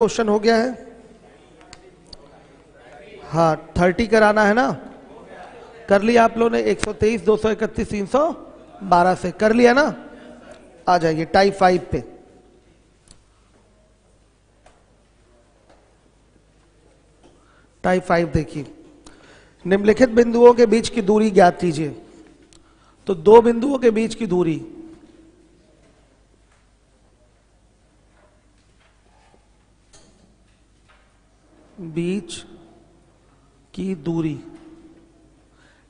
Question हो गया है। हाँ 30 कराना है ना, कर लिया आप लोगों ने। 123, 231, 312 से कर लिया ना। आ जाइए टाइप 5 पे। टाइप 5 देखिए, निम्नलिखित बिंदुओं के बीच की दूरी ज्ञात कीजिए। तो दो बिंदुओं के बीच की दूरी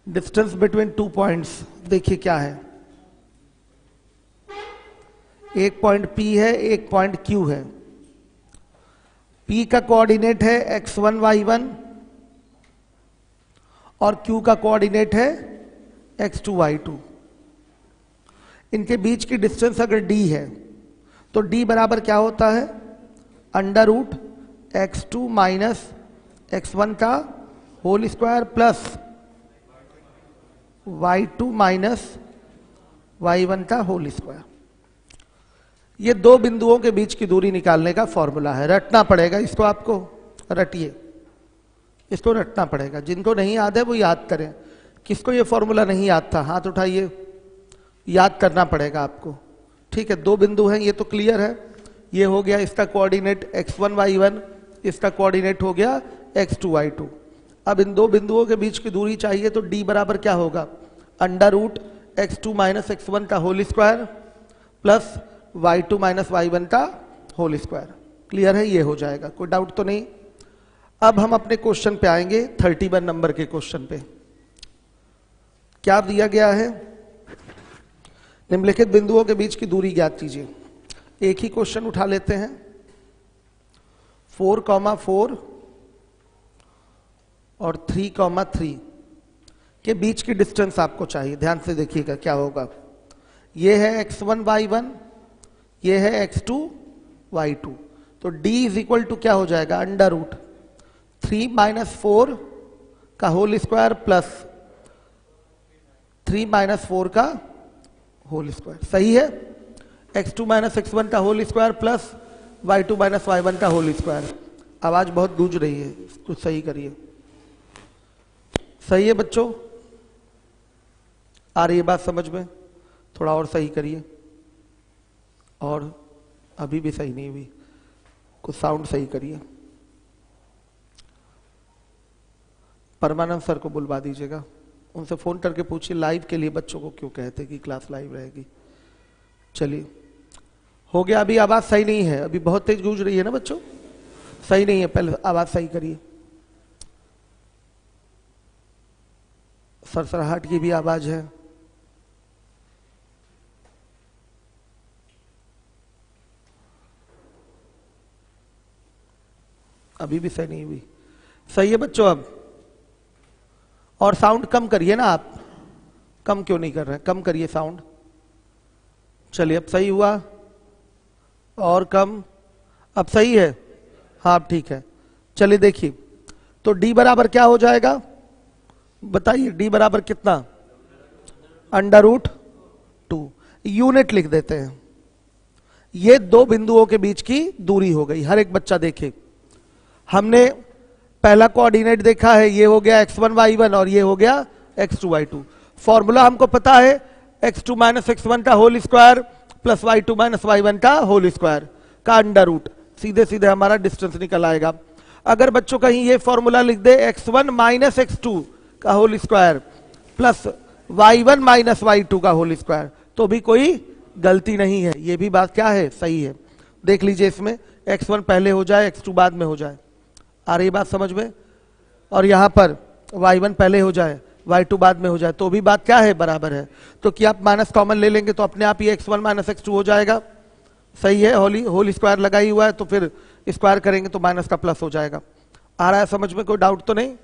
डिस्टेंस बिटवीन टू पॉइंट्स, देखिए क्या है। एक पॉइंट P है, एक पॉइंट Q है। P का कोऑर्डिनेट है x1 y1 और Q का कोऑर्डिनेट है x2 y2। इनके बीच की डिस्टेंस अगर d है तो d बराबर क्या होता है, under root x2 minus x1 का whole square plus y2 minus y1 का होल स्क्वायर। ये दो बिंदुओं के बीच की दूरी निकालने का फॉर्मूला है। रटना पड़ेगा इसको, आपको रटिए, इसको रटना पड़ेगा। जिनको नहीं याद है वो याद करें। किसको ये फॉर्मूला नहीं याद था हाथ उठाइए। याद करना पड़ेगा आपको, ठीक है। दो बिंदु हैं, ये तो क्लियर है। ये हो गया इसका कोऑर्डिनेट x1 y1, इसका कोऑर्डिनेट हो गया x2 y2। अब इन दो बिंदुओं के बीच की दूरी चाहिए तो d बराबर क्या होगा, under root x2 minus x1 का whole square plus y2 minus y1 का होल स्क्वायर। क्लियर है, ये हो जाएगा, कोई डाउट तो नहीं। अब हम अपने क्वेश्चन पे आएंगे, 31 नंबर के क्वेश्चन पे। क्या दिया गया है, निम्नलिखित बिंदुओं के बीच की दूरी ज्ञात कीजिए। एक ही क्वेश्चन उठा लेते हैं। 4,4 और 3,3 के बीच की डिस्टेंस आपको चाहिए। ध्यान से देखिएगा क्या होगा। ये है x1 y1, ये है x2 y2। तो d इज इक्वल टू क्या हो जाएगा, अंडर रूट 3 माइनस 4 का होल स्क्वायर प्लस 3 माइनस 4 का होल स्क्वायर। सही है, x2 माइनस x1 का whole square plus y2 minus y1 का होल स्क्वायर। आवाज बहुत गूंज रही है, कुछ सही करिए। सही है बच्चों, आ रही है बात समझ में? थोड़ा और सही करिए। और अभी भी सही नहीं हुई, कुछ साउंड सही करिए। परमानंद सर को बुलवा दीजिएगा, उनसे फोन करके पूछिए लाइव के लिए बच्चों को क्यों कहते कि क्लास लाइव रहेगी। चलिए हो गया। अभी आवाज सही नहीं है, अभी बहुत तेज गूंज रही है ना बच्चों, सही नहीं है। पहले आवाज सही करिए। सरसराहट की भी आवाज है। अभी भी सही नहीं हुई। सही है बच्चों अब? और साउंड कम करिए ना आप। कम क्यों नहीं कर रहे हैं, कम करिए साउंड। चलिए अब सही हुआ। और कम, अब सही है। हाँ अब ठीक है। चलिए देखिए, तो d बराबर क्या हो जाएगा बताइए। d बराबर कितना, अंडर रूट 2। यूनिट लिख देते हैं। ये दो बिंदुओं के बीच की दूरी हो गई। हर एक बच्चा देखे, हमने पहला कोऑर्डिनेट देखा है, ये हो गया x1 y1 और ये हो गया x2 y2। फॉर्मूला हमको पता है x2 माइनस x1 का whole square plus y2 minus y1 का होल स्क्वायर का अंडर रूट। सीधे सीधे हमारा डिस्टेंस निकल आएगा। अगर बच्चों कहीं ये फॉर्मूला लिख दे x1 माइनस x2 का whole square plus y1 minus y2 का होल स्क्वायर तो भी कोई गलती नहीं है। ये भी बात क्या है, सही है। देख लीजिए, इसमें x1 पहले हो जाए, x2 बाद में हो जाए। आ रही बात समझ में? और यहां पर y1 पहले हो जाए, y2 बाद में हो जाए, तो भी बात क्या है, बराबर है। तो क्या आप माइनस कॉमन ले लेंगे तो अपने आप ही x1 माइनस x2 हो जाएगा। सही है, होल स्क्वायर लगा ही हुआ है तो फिर स्क्वायर करेंगे तो माइनस का प्लस हो जाएगा। आ रहा है समझ में, कोई डाउट तो नहीं?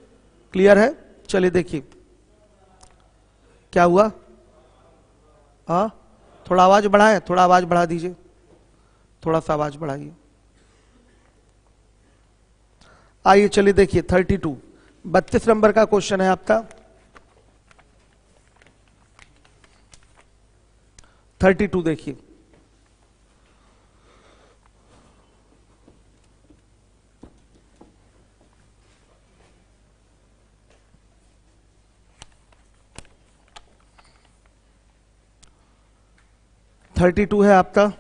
क्लियर है? चलिए देखिए क्या हुआ। हाँ थोड़ा आवाज बढ़ाए, थोड़ा आवाज बढ़ा दीजिए, थोड़ा सा आवाज बढ़ाइए। आइए चलिए देखिए 32 32 नंबर का क्वेश्चन है आपका। 32 देखिए, 32 है आपका।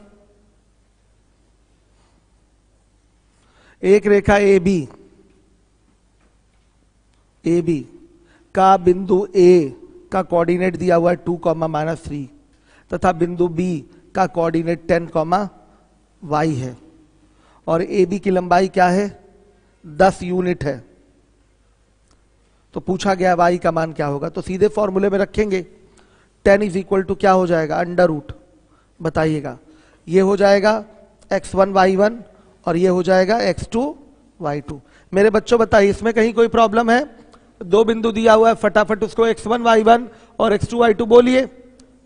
एक रेखा ए बी का बिंदु ए का कोऑर्डिनेट दिया हुआ है 2, -3 तथा बिंदु बी का कोऑर्डिनेट 10, y है और ए बी की लंबाई क्या है 10 यूनिट है। तो पूछा गया y का मान क्या होगा, तो सीधे फॉर्मूले में रखेंगे 10 इज इक्वल टू क्या हो जाएगा √, बताइएगा। ये हो जाएगा x1 y1 और ये हो जाएगा x2 y2। मेरे बच्चों बताइए इसमें कहीं कोई प्रॉब्लम है? दो बिंदु दिया हुआ है, फटाफट उसको x1 y1 और x2 y2 बोलिए,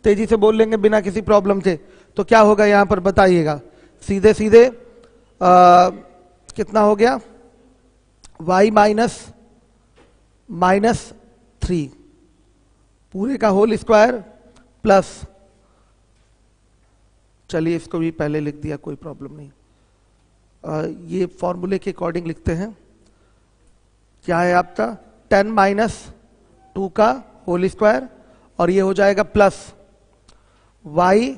तेजी से बोल लेंगे बिना किसी प्रॉब्लम के। तो क्या होगा यहां पर बताइएगा, सीधे सीधे कितना हो गया y -3 पूरे का होल स्क्वायर प्लस, चलिए इसको भी पहले लिख दिया, कोई प्रॉब्लम नहीं। ये फॉर्मूले के अकॉर्डिंग लिखते हैं। क्या है आपका 10 - 2 का होल स्क्वायर और ये हो जाएगा प्लस y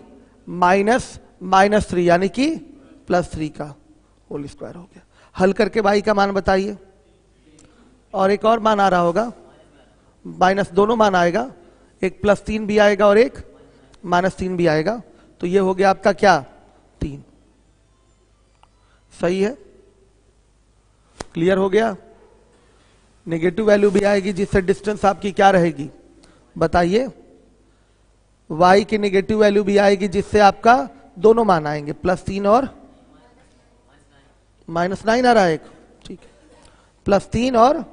-3 यानी कि +3 का होल स्क्वायर हो गया। हल करके y का मान बताइए, और एक और मान आ रहा होगा माइनस, दोनों मान आएगा, एक +3 भी आएगा और एक -3 भी आएगा। तो ये हो गया आपका क्या 3। सही है, क्लियर हो गया। नेगेटिव वैल्यू भी आएगी जिससे डिस्टेंस आपकी क्या रहेगी बताइए, y की नेगेटिव वैल्यू भी आएगी जिससे आपका दोनों मान आएंगे, +3 और -9 आ रहा है एक, ठीक है, +3 और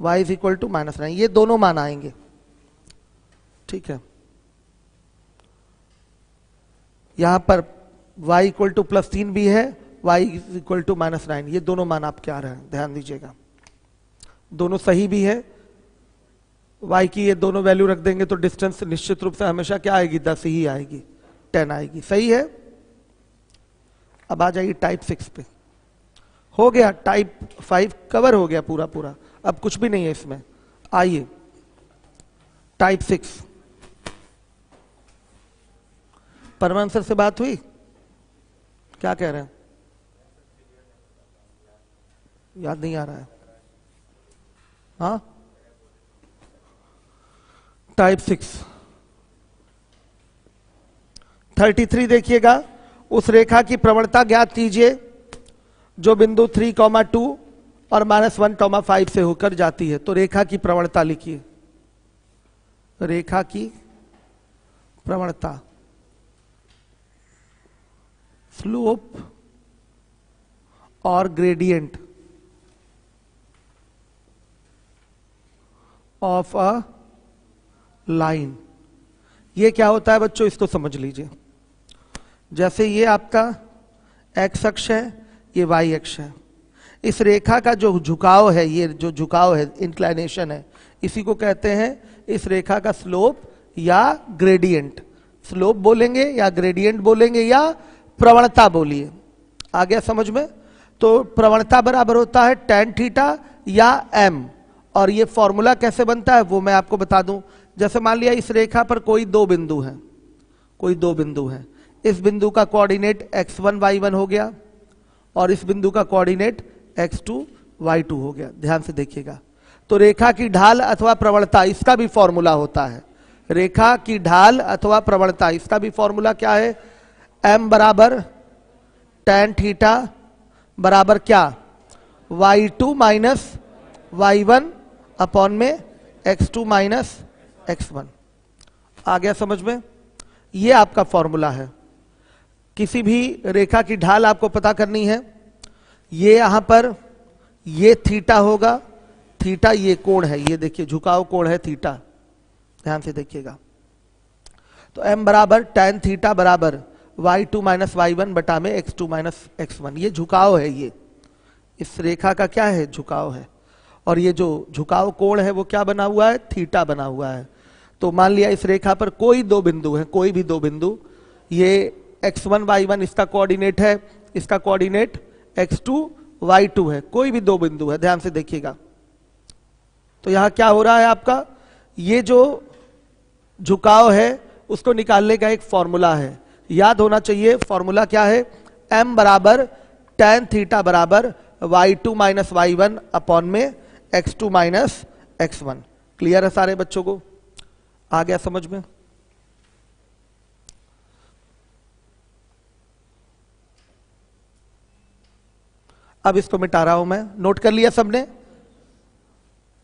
y इज इक्वल टू -9, ये दोनों मान आएंगे, ठीक है। यहां पर y इक्वल टू +3 भी है, y इक्वल टू -9, ये दोनों मान आपके आ रहे हैं, ध्यान दीजिएगा, दोनों सही भी है। y की ये दोनों वैल्यू रख देंगे तो डिस्टेंस निश्चित रूप से हमेशा क्या आएगी 10 ही आएगी, 10 आएगी, सही है। अब आ जाइए टाइप 6 पे। हो गया टाइप 5 कवर हो गया पूरा पूरा, अब कुछ भी नहीं है इसमें। आइए टाइप 6, परमान सर से बात हुई, क्या कह रहे हैं? याद नहीं आ रहा है, हाँ। टाइप 6 33 देखिएगा, उस रेखा की प्रवणता ज्ञात कीजिए जो बिंदु 3,2 और -1,5 से होकर जाती है। तो रेखा की प्रवणता लिखिए, रेखा की प्रवणता, स्लोप और ग्रेडियंट ऑफ अ लाइन। ये क्या होता है बच्चों, इसको समझ लीजिए। जैसे ये आपका x अक्ष है, ये y अक्ष है, इस रेखा का जो झुकाव है, ये जो झुकाव है, इंक्लाइनेशन है, इसी को कहते हैं इस रेखा का स्लोप या ग्रेडियंट। स्लोप बोलेंगे या ग्रेडियंट बोलेंगे या प्रवणता बोलिए, आ गया समझ में। तो प्रवणता बराबर होता है tan थीटा या m, और ये फॉर्मूला कैसे बनता है वो मैं आपको बता दूं। जैसे मान लिया इस रेखा पर कोई दो बिंदु हैं, कोई दो बिंदु हैं, इस बिंदु का कोऑर्डिनेट x1 y1 हो गया और इस बिंदु का कोऑर्डिनेट x2 y2 हो गया, ध्यान से देखिएगा। तो रेखा की ढाल अथवा प्रवणता, इसका भी फॉर्मूला होता है, रेखा की ढाल अथवा प्रवणता, इसका भी फॉर्मूला क्या है, m बराबर tan थीटा बराबर क्या y2 माइनस y1 अपॉन में x2 माइनस x1। आ गया समझ में, ये आपका फॉर्मूला है। किसी भी रेखा की ढाल आपको पता करनी है, ये यहां पर ये थीटा होगा, थीटा ये कोण है, ये देखिए झुकाव कोण है थीटा, ध्यान से देखिएगा। तो m बराबर tan थीटा बराबर y2 माइनस y1 बटा में x2 माइनस x1, ये झुकाव है, ये इस रेखा का क्या है, झुकाव है। और ये जो झुकाव कोण है वो क्या बना हुआ है, थीटा बना हुआ है। तो मान लिया इस रेखा पर कोई दो बिंदु है, कोई भी दो बिंदु, ये x1 y1 इसका कोऑर्डिनेट है, इसका कोऑर्डिनेट x2 y2 है, कोई भी दो बिंदु है, ध्यान से देखिएगा। तो यहां क्या हो रहा है आपका, ये जो झुकाव है उसको निकालने का एक फॉर्मूला है, याद होना चाहिए। फॉर्मूला क्या है? m बराबर tan थीटा बराबर y2 माइनस y1 अपॉन में x2 माइनस x1। क्लियर है सारे बच्चों को? आ गया समझ में? अब इसको मिटा रहा हूं मैं, नोट कर लिया सबने?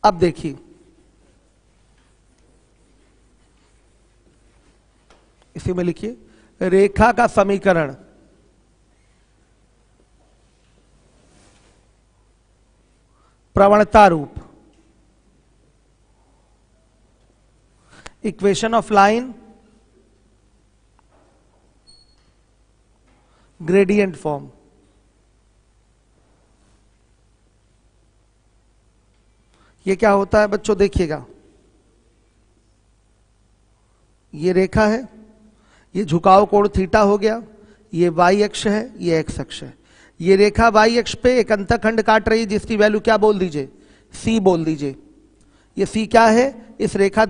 अब देखिए, इसी में लिखिए रेखा का समीकरण प्रवणता रूप, equation of line gradient form. ये क्या होता है बच्चों? देखिएगा, ये रेखा है, ये झुकाव कोण थीटा हो गया, ये y अक्ष है, ये x अक्ष है। ये रेखा y अक्ष पे एक अंतःखंड काट रही है जिसकी वैल्यू क्या बोल दीजिए? c बोल दीजिए। ये c क्या है? इस रेखा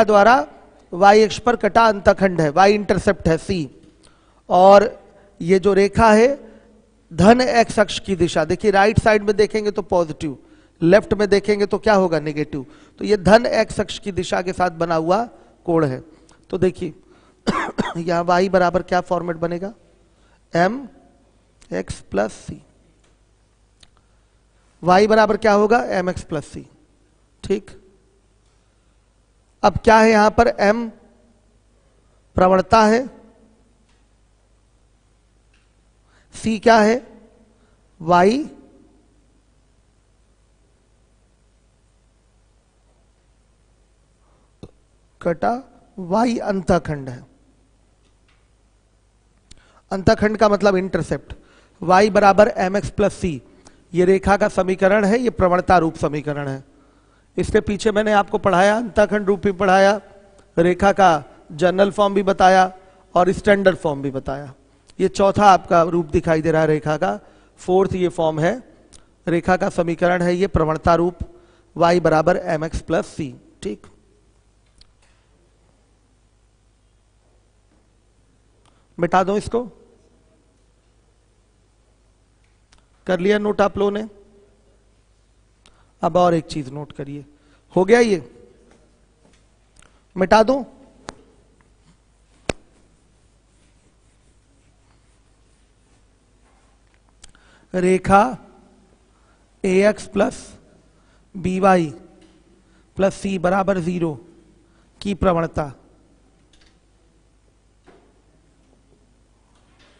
द्वारा y अक्ष पर कटा अंतःखंड है, y इंटरसेप्ट है c। और ये जो रेखा है धन x अक्ष की दिशा, देखिए राइट साइड में देखेंगे तो पॉजिटिव, लेफ्ट में देखेंगे तो क्या होगा? नेगेटिव। तो ये धन x अक्ष की दिशा के साथ बना हुआ कोण है। तो देखिए यहां y बराबर क्या फॉर्मेट बनेगा? m x प्लस सी। y बराबर क्या होगा? m x प्लस सी। ठीक, अब क्या है यहां पर? m प्रवणता है, c क्या है? y कटा y अंतःखंड है। अंतःखंड का मतलब इंटरसेप्ट। y बराबर एम एक्स प्लस सी, ये रेखा का समीकरण है, ये प्रवणता रूप समीकरण है। इसके पीछे मैंने आपको पढ़ाया, अंतःखंड रूप भी पढ़ाया, रेखा का जनरल फॉर्म भी बताया और स्टैंडर्ड फॉर्म भी बताया। ये चौथा आपका रूप दिखाई दे रहा है रेखा का, फोर्थ ये फॉर्म है। रेखा का समीकरण है ये प्रवणता रूप, y बराबर एम एक्स प्लस सी। ठीक, मिटा दो इसको। कर लिया नोट आप लोगों ने? अब और एक चीज नोट करिए, हो गया ये? मिटा दूं? रेखा ax plus by plus c बराबर 0 की प्रवणता,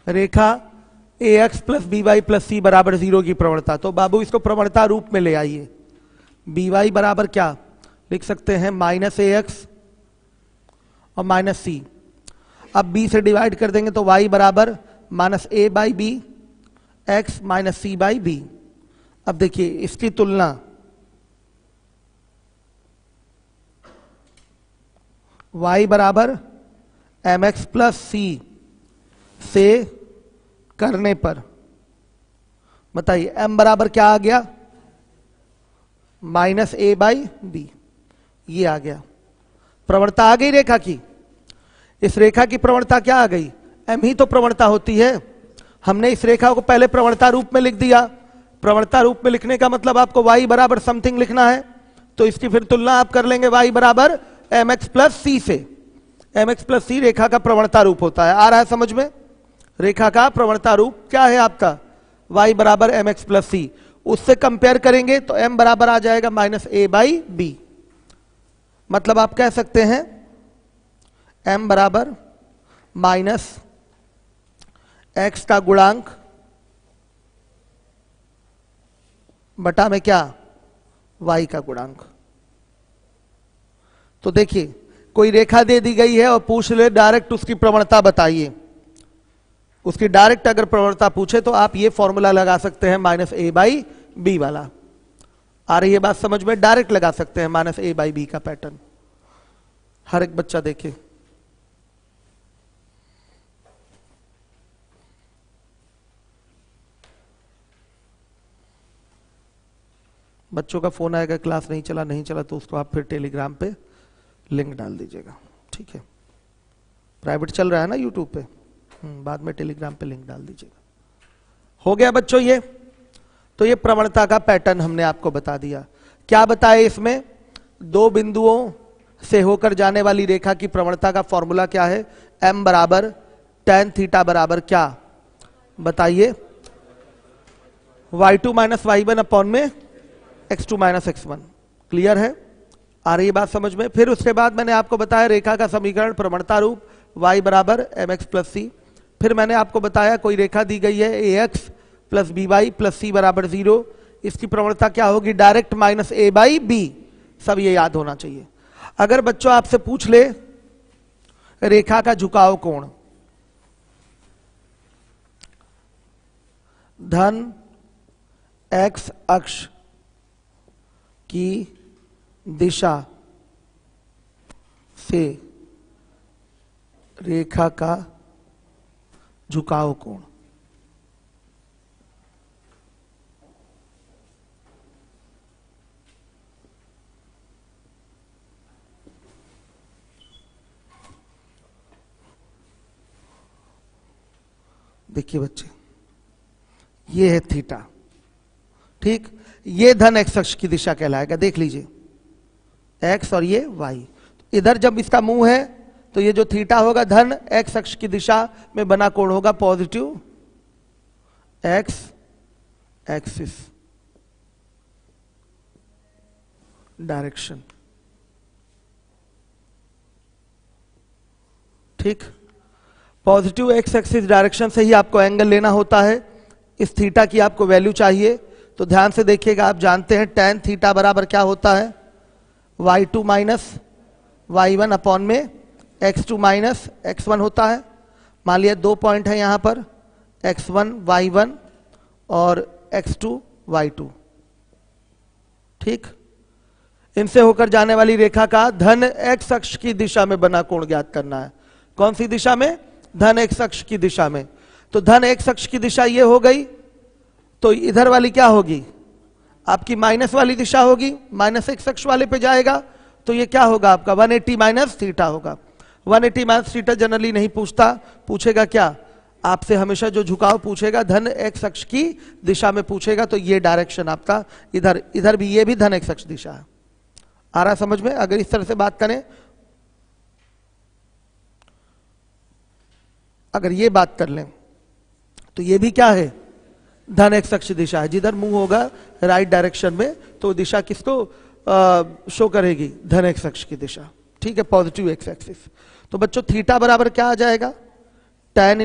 रेखा ax plus by plus c बराबर 0 की प्रवणता। तो बाबू इसको प्रवणता रूप में ले आइए। by बराबर क्या लिख सकते हैं? माइनस ax और माइनस c। अब b से डिवाइड कर देंगे तो y बराबर minus a by b, x minus c by b. अब देखिए इसकी तुलना y बराबर एम एक्स प्लस सी से करने पर बताइए m बराबर क्या आ गया? Minus a by b. ये आ गया, प्रवणता आ गई रेखा की। इस रेखा की प्रवणता क्या आ गई? m ही तो प्रवणता होती है। हमने इस रेखा को पहले प्रवणता रूप में लिख दिया। प्रवणता रूप में लिखने का मतलब आपको y बराबर समथिंग लिखना है, तो इसकी फिर तुलना आप कर लेंगे y बराबर एम एक्स प्लस सी से। एम एक्स प्लस सी रेखा का प्रवणता रूप होता है। आ रहा है समझ में? रेखा का प्रवणता रूप क्या है आपका? y बराबर एम एक्स प्लस सी। उससे कंपेयर करेंगे तो m बराबर आ जाएगा माइनस a बाई बी। मतलब आप कह सकते हैं m बराबर माइनस x का गुणांक बटा में क्या? y का गुणांक। तो देखिए कोई रेखा दे दी गई है और पूछ ले डायरेक्ट उसकी प्रवणता बताइए, उसकी डायरेक्ट अगर प्रवणता पूछे तो आप ये फॉर्मूला लगा सकते हैं माइनस a बाई बी वाला। आ रही है बात समझ में? डायरेक्ट लगा सकते हैं माइनस a बाई बी का पैटर्न। हर एक बच्चा देखे। बच्चों का फोन आएगा क्लास नहीं चला तो उसको आप फिर टेलीग्राम पे लिंक डाल दीजिएगा। ठीक है, प्राइवेट चल रहा है ना यूट्यूब पे, बाद में टेलीग्राम पे लिंक डाल दीजिएगा। हो गया बच्चों ये? तो ये प्रवणता का पैटर्न हमने आपको बता दिया। क्या बताए इसमें? दो बिंदुओं से होकर जाने वाली रेखा की प्रवणता का फॉर्मूला क्या है? m बराबर tan थीटा बराबर क्या बताइए? y2 माइनस y1 अपॉन में x2 माइनस x1। क्लियर है? आ रही है बात समझ में? फिर उसके बाद मैंने आपको बताया रेखा का समीकरण प्रवणता रूप y बराबर mx प्लस सी। फिर मैंने आपको बताया कोई रेखा दी गई है ax plus b y plus c बराबर 0, इसकी प्रवणता क्या होगी? Direct minus a by b. सब ये याद होना चाहिए। अगर बच्चों आपसे पूछ ले रेखा का झुकाव कोण धन x अक्ष की दिशा से रेखा का झुकाव कोण, देखिए बच्चे ये है थीटा, ठीक, ये धन एक्स अक्ष की दिशा कहलाएगा। देख लीजिए एक्स और ये वाई, इधर जब इसका मुंह है तो ये जो थीटा होगा धन एक्स अक्ष की दिशा में बना कोण होगा पॉजिटिव एक्स एक्सिस डायरेक्शन, ठीक। पॉजिटिव एक्स एक्सिस डायरेक्शन से ही आपको एंगल लेना होता है। इस थीटा की आपको वैल्यू चाहिए तो ध्यान से देखिएगा। आप जानते हैं tan थीटा बराबर क्या होता है? y2 माइनस y1 अपॉन में x2 माइनस x1 होता है। मान लिया दो पॉइंट है यहां पर x1 y1 और x2 y2, ठीक। इनसे होकर जाने वाली रेखा का धन x अक्ष की दिशा में बना कोण ज्ञात करना है। कौन सी दिशा में? धन x अक्ष की दिशा में। तो धन x अक्ष की दिशा ये हो गई, तो इधर वाली क्या होगी? आपकी माइनस वाली दिशा होगी, माइनस x अक्ष वाले पे जाएगा तो ये क्या होगा आपका? 180 माइनस थीटा होगा। 180 माइनस थीटा जनरली नहीं पूछता, पूछेगा क्या आपसे? हमेशा जो झुकाव पूछेगा धन x अक्ष की दिशा में पूछेगा। तो ये डायरेक्शन आपका इधर, इधर भी, ये भी धन x अक्ष दिशा है। आ रहा समझ में? अगर इस तरह से बात करें, अगर ये बात कर लें तो ये भी क्या है? धन एक्स अक्ष दिशा है। जिधर मुंह होगा राइट डायरेक्शन में तो दिशा किसको शो करेगी? धन एक्स अक्ष की दिशा, ठीक है, पॉजिटिव एक्स एक्सिस। तो बच्चों थीटा बराबर क्या आ जाएगा? tan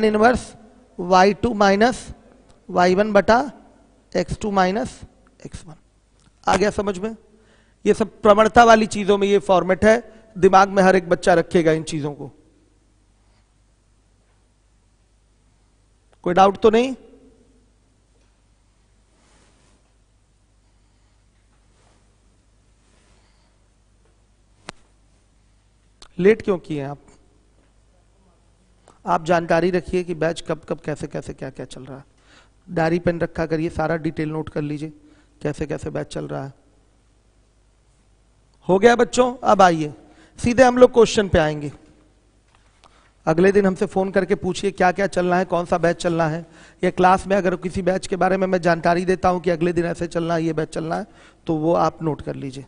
inverse y2 minus y1 बटा x2 माइनस x1। आ गया समझ में? ये सब प्रवणता वाली चीजों में ये फॉर्मेट है, दिमाग में हर एक बच्चा रखेगा इन चीजों को। कोई डाउट तो नहीं? लेट क्यों किए आप जानकारी रखिए कि बैच कब कब कैसे कैसे क्या क्या चल रहा है। डायरी पेन रखा करिए, सारा डिटेल नोट कर लीजिए कैसे कैसे बैच चल रहा है। हो गया बच्चों? अब आइए सीधे हम लोग क्वेश्चन पे आएंगे। अगले दिन हमसे फोन करके पूछिए क्या क्या चलना है, कौन सा बैच चलना है। या क्लास में अगर किसी बैच के बारे में मैं जानकारी देता हूं कि अगले दिन ऐसे चलना है, ये बैच चलना है, तो वो आप नोट कर लीजिए,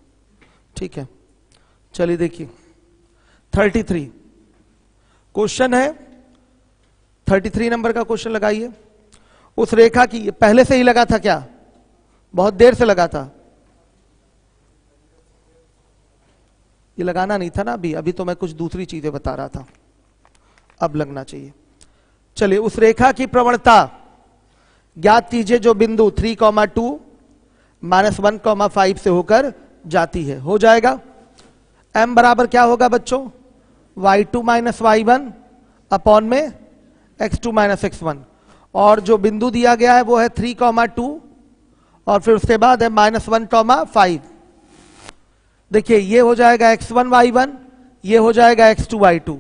ठीक है। चलिए देखिए 33 क्वेश्चन है, 33 नंबर का क्वेश्चन लगाइए। उस रेखा की, पहले से ही लगा था क्या? बहुत देर से लगा था? ये लगाना नहीं था ना अभी, अभी तो मैं कुछ दूसरी चीजें बता रहा था, अब लगना चाहिए। चलिए उस रेखा की प्रवणता ज्ञात कीजिए जो बिंदु 3,2 माइनस 1,5 से होकर जाती है। हो जाएगा। m बराबर क्या होगा बच्चों? y2 माइनस y1 अपॉन में x2 माइनस x1, और जो बिंदु दिया गया है वो है 3,2 और फिर उसके बाद है -1,5। देखिए ये हो जाएगा x1 y1, ये हो जाएगा x2 y2।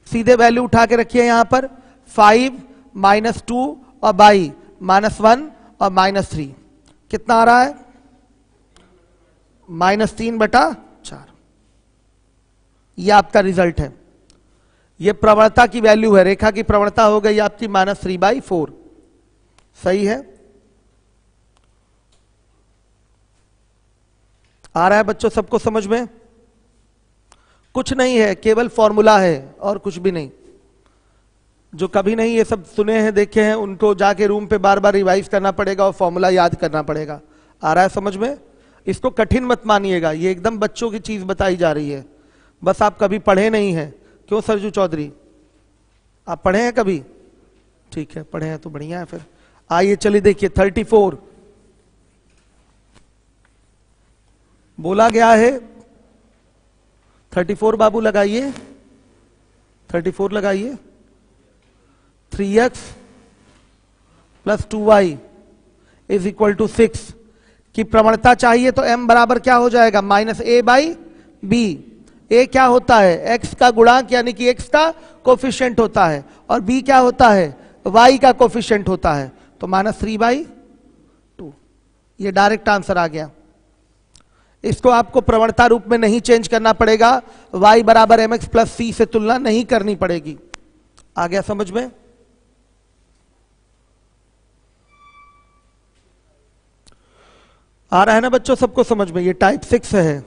सीधे वैल्यू उठा के रखिए यहां पर 5 -2 और बाई -1 और -3। कितना आ रहा है? -3/4। ये आपका रिजल्ट है। ये प्रवणता की वैल्यू है, रेखा की प्रवणता हो गई आपकी -3/4। सही है? आ रहा है बच्चों सबको समझ में? कुछ नहीं है, केवल फॉर्मूला है और कुछ भी नहीं। जो कभी नहीं ये सब सुने हैं देखे हैं उनको जाके रूम पे बार बार रिवाइज करना पड़ेगा और फॉर्मूला याद करना पड़ेगा। आ रहा है समझ में? इसको कठिन मत मानिएगा, ये एकदम बच्चों की चीज बताई जा रही है। बस आप कभी पढ़े नहीं हैं। क्यों सरजू चौधरी, आप पढ़े हैं कभी? ठीक है, पढ़े हैं तो बढ़िया है फिर। आइए चलिए देखिए 34 बोला गया है। 34 बाबू लगाइए, 34 लगाइए। 3x + 2y = 6 की प्रवणता चाहिए तो m बराबर क्या हो जाएगा? -a/b। a क्या होता है? x का गुणांक यानी कि x का कोफिशिएंट होता है, और b क्या होता है? y का कोफिशिएंट होता है। तो -3/2 ये डायरेक्ट आंसर आ गया। इसको आपको प्रवणता रूप में नहीं चेंज करना पड़ेगा, y = mx + c से तुलना नहीं करनी पड़ेगी। आ गया समझ में? आ रहा है ना बच्चों सबको समझ में? ये टाइप 6 है।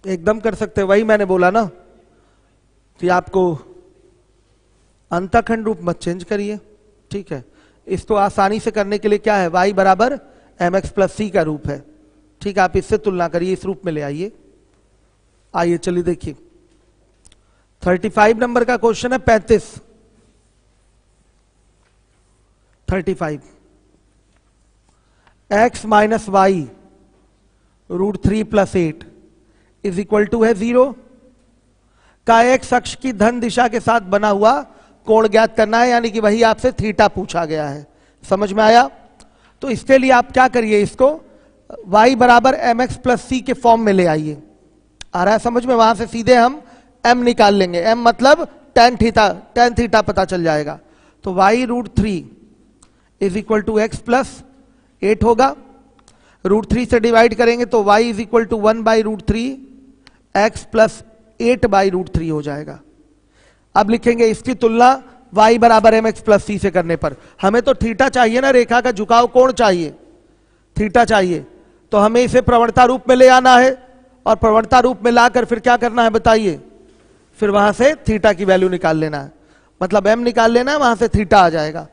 एकदम कर सकते हैं, वही मैंने बोला ना कि आपको अंतःखंड रूप मत चेंज करिए। ठीक है, इसको आसानी से करने के लिए क्या है? y = mx + c का रूप है। ठीक है, आप इससे तुलना करिए, इस रूप में ले आइए। आइए चलिए देखिए 35 नंबर का क्वेश्चन है। 35 x - y √3 + 8 = है 0 का x अक्ष की धन दिशा के साथ बना हुआ कोण ज्ञात करना है, यानी कि वही आपसे थीटा पूछा गया है। समझ में आया? तो इसके लिए आप क्या करिए, इसको y = mx + c के फॉर्म में ले आइए। आ रहा है समझ में? वहां से सीधे हम m निकाल लेंगे। m मतलब tan थीटा पता चल जाएगा। तो y √3 = x + 8 होगा। √3 से डिवाइड करेंगे तो y = 1/√3 x + 8/√3 हो जाएगा। अब लिखेंगे इसकी तुलना y = mx + c से करने पर। हमें तो थीटा चाहिए ना, रेखा का झुकाव कोण चाहिए, थीटा चाहिए। तो हमें इसे प्रवणता रूप में ले आना है, और प्रवणता रूप में लाकर फिर क्या करना है बताइए? फिर वहां से थीटा की वैल्यू निकाल लेना है, मतलब m निकाल लेना है, वहां से थीटा आ जाएगा।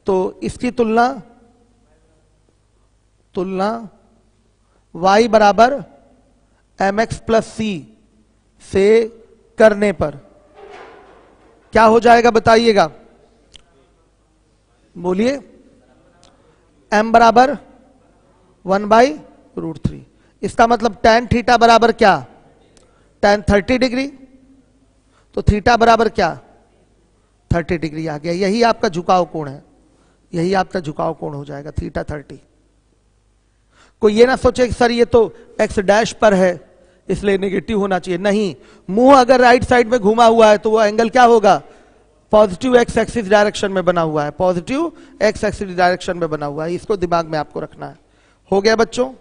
तो इसकी तुलना y = mx + c से करने पर क्या हो जाएगा बताइएगा? बोलिए। m = 1/√3। इसका मतलब tan थीटा बराबर क्या? tan 30 degree. तो थीटा बराबर क्या? 30 डिग्री आ गया। यही आपका झुकाव कोण है, यही आपका झुकाव कोण हो जाएगा थीटा 30। कोई ये ना सोचे कि सर ये तो x' पर है इसलिए नेगेटिव होना चाहिए। नहीं, मुंह अगर राइट साइड में घुमा हुआ है तो वो एंगल क्या होगा? पॉजिटिव x एक्सिस डायरेक्शन में बना हुआ है, पॉजिटिव x एक्सिस डायरेक्शन में बना हुआ है। इसको दिमाग में आपको रखना है। हो गया बच्चों?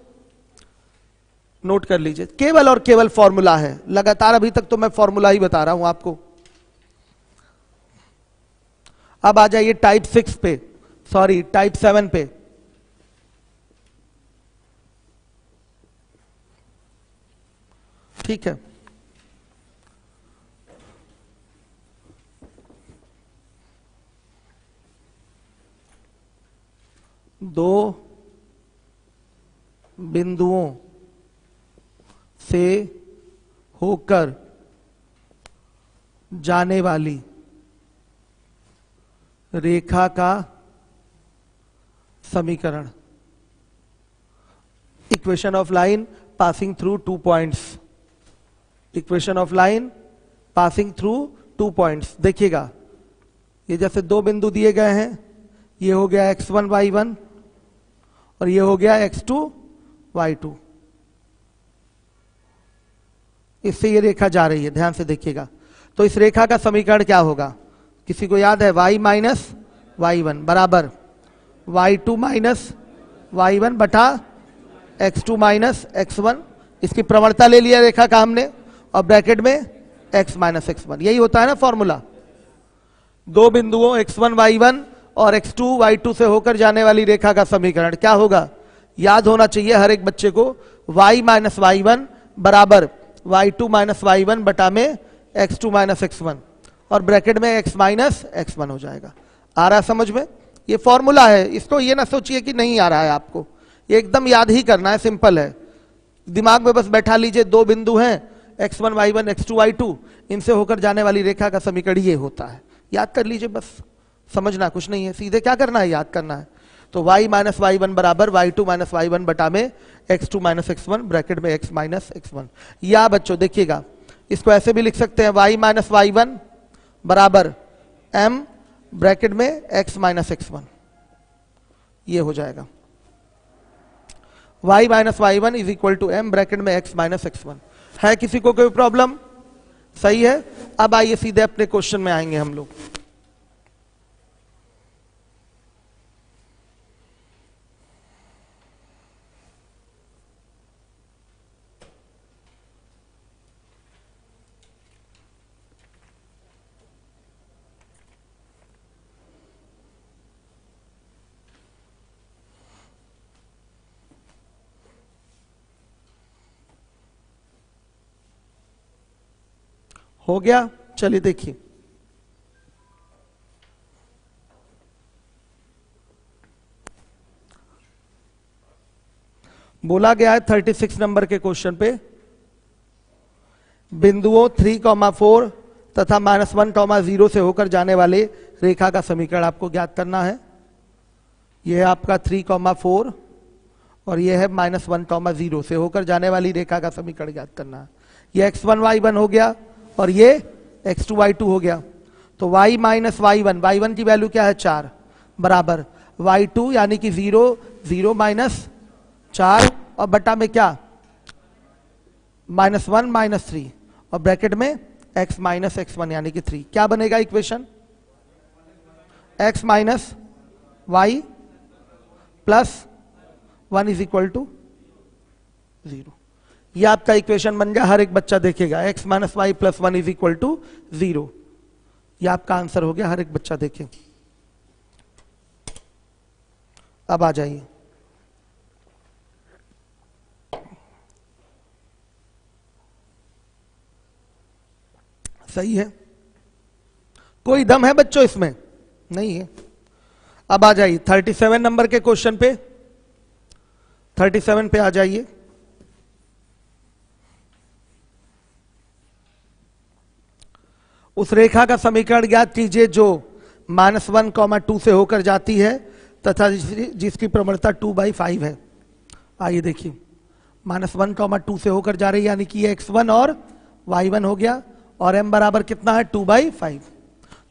नोट कर लीजिए, केवल और केवल फॉर्मूला है। लगातार अभी तक तो मैं फॉर्मूला ही बता रहा हूं आपको। अब आ जाइए टाइप 6 पे, सॉरी टाइप 7 पे। ठीक है, दो बिंदुओं से होकर जाने वाली रेखा का समीकरण। Equation of line passing through 2 points. Equation of line passing through 2 points. देखिएगा, ये जैसे दो बिंदु दिए गए हैं, ये हो गया x1 y1 और ये हो गया x2 y2। इससे ये रेखा जा रही है, ध्यान से देखिएगा। तो इस रेखा का समीकरण क्या होगा? किसी को याद है? y माइनस y1 बराबर y2 माइनस y1 बटा x2 माइनस x1। इसकी प्रवणता ले लिया रेखा का हमने और ब्रैकेट में x माइनस x1। यही होता है ना फॉर्मूला। दो बिंदुओं x1 y1 और x2 y2 से होकर जाने वाली रेखा का समीकरण क्या होगा? याद होना चाहिए हर एक बच्चे को, y माइनस y1 बराबर y2 माइनस y1 बटा में x2 माइनस x1 और ब्रैकेट में x माइनस x1 हो जाएगा। आ रहा है समझ में? ये फॉर्मूला है, इसको ये ना सोचिए कि नहीं आ रहा है आपको, ये एकदम याद ही करना है, सिंपल है। दिमाग में बस बैठा लीजिए, दो बिंदु हैं x1 y1 x2 y2, इनसे होकर जाने वाली रेखा का समीकरण ये होता है। याद कर लीजिए, बस समझना कुछ नहीं है, सीधे क्या करना है, याद करना है। तो y माइनस y1 बराबर y2 माइनस y1 बटा में x2 माइनस x1 ब्रैकेट में x माइनस x1। या बच्चों देखिएगा, इसको ऐसे भी लिख सकते हैं, y माइनस y1 बराबर m ब्रैकेट में x माइनस x1, ये हो जाएगा। y minus y1 is equal to m bracket में x माइनस x1। है किसी को कोई प्रॉब्लम? सही है। अब आइए सीधे अपने क्वेश्चन में आएंगे हम लोग। हो गया? चलिए देखिए, बोला गया है 36 नंबर के क्वेश्चन पे, बिंदुओं 3,4 तथा -1,0 से होकर जाने वाले रेखा का समीकरण आपको ज्ञात करना है। यह है आपका 3,4 और यह है -1,0 से होकर जाने वाली रेखा का समीकरण ज्ञात करना है। यह x1 y1 हो गया और ये x2 y2 हो गया। तो y माइनस y1 की वैल्यू क्या है? 4 बराबर y2 यानी कि 0 0 माइनस 4 और बटा में क्या? -1 -3 और ब्रैकेट में x माइनस x1 यानी कि 3। क्या बनेगा equation? x minus y plus 1 is equal to 0। ये आपका इक्वेशन बन गया, हर एक बच्चा देखेगा x minus y plus 1 is equal to 0। ये आपका आंसर हो गया, हर एक बच्चा देखे। अब आ जाइए, सही है। कोई दम है बच्चों इसमें? नहीं है। अब आ जाइए 37 नंबर के क्वेश्चन पे, 37 पे आ जाइए। उस रेखा का समीकरण ज्ञात कीजिए जो -1,2 से होकर जाती है तथा जिसकी प्रवणता 2/5 है। आइए देखिए, -1,2 से होकर जा रही है यानी कि x1 और y1 हो गया और m बराबर कितना है? 2/5।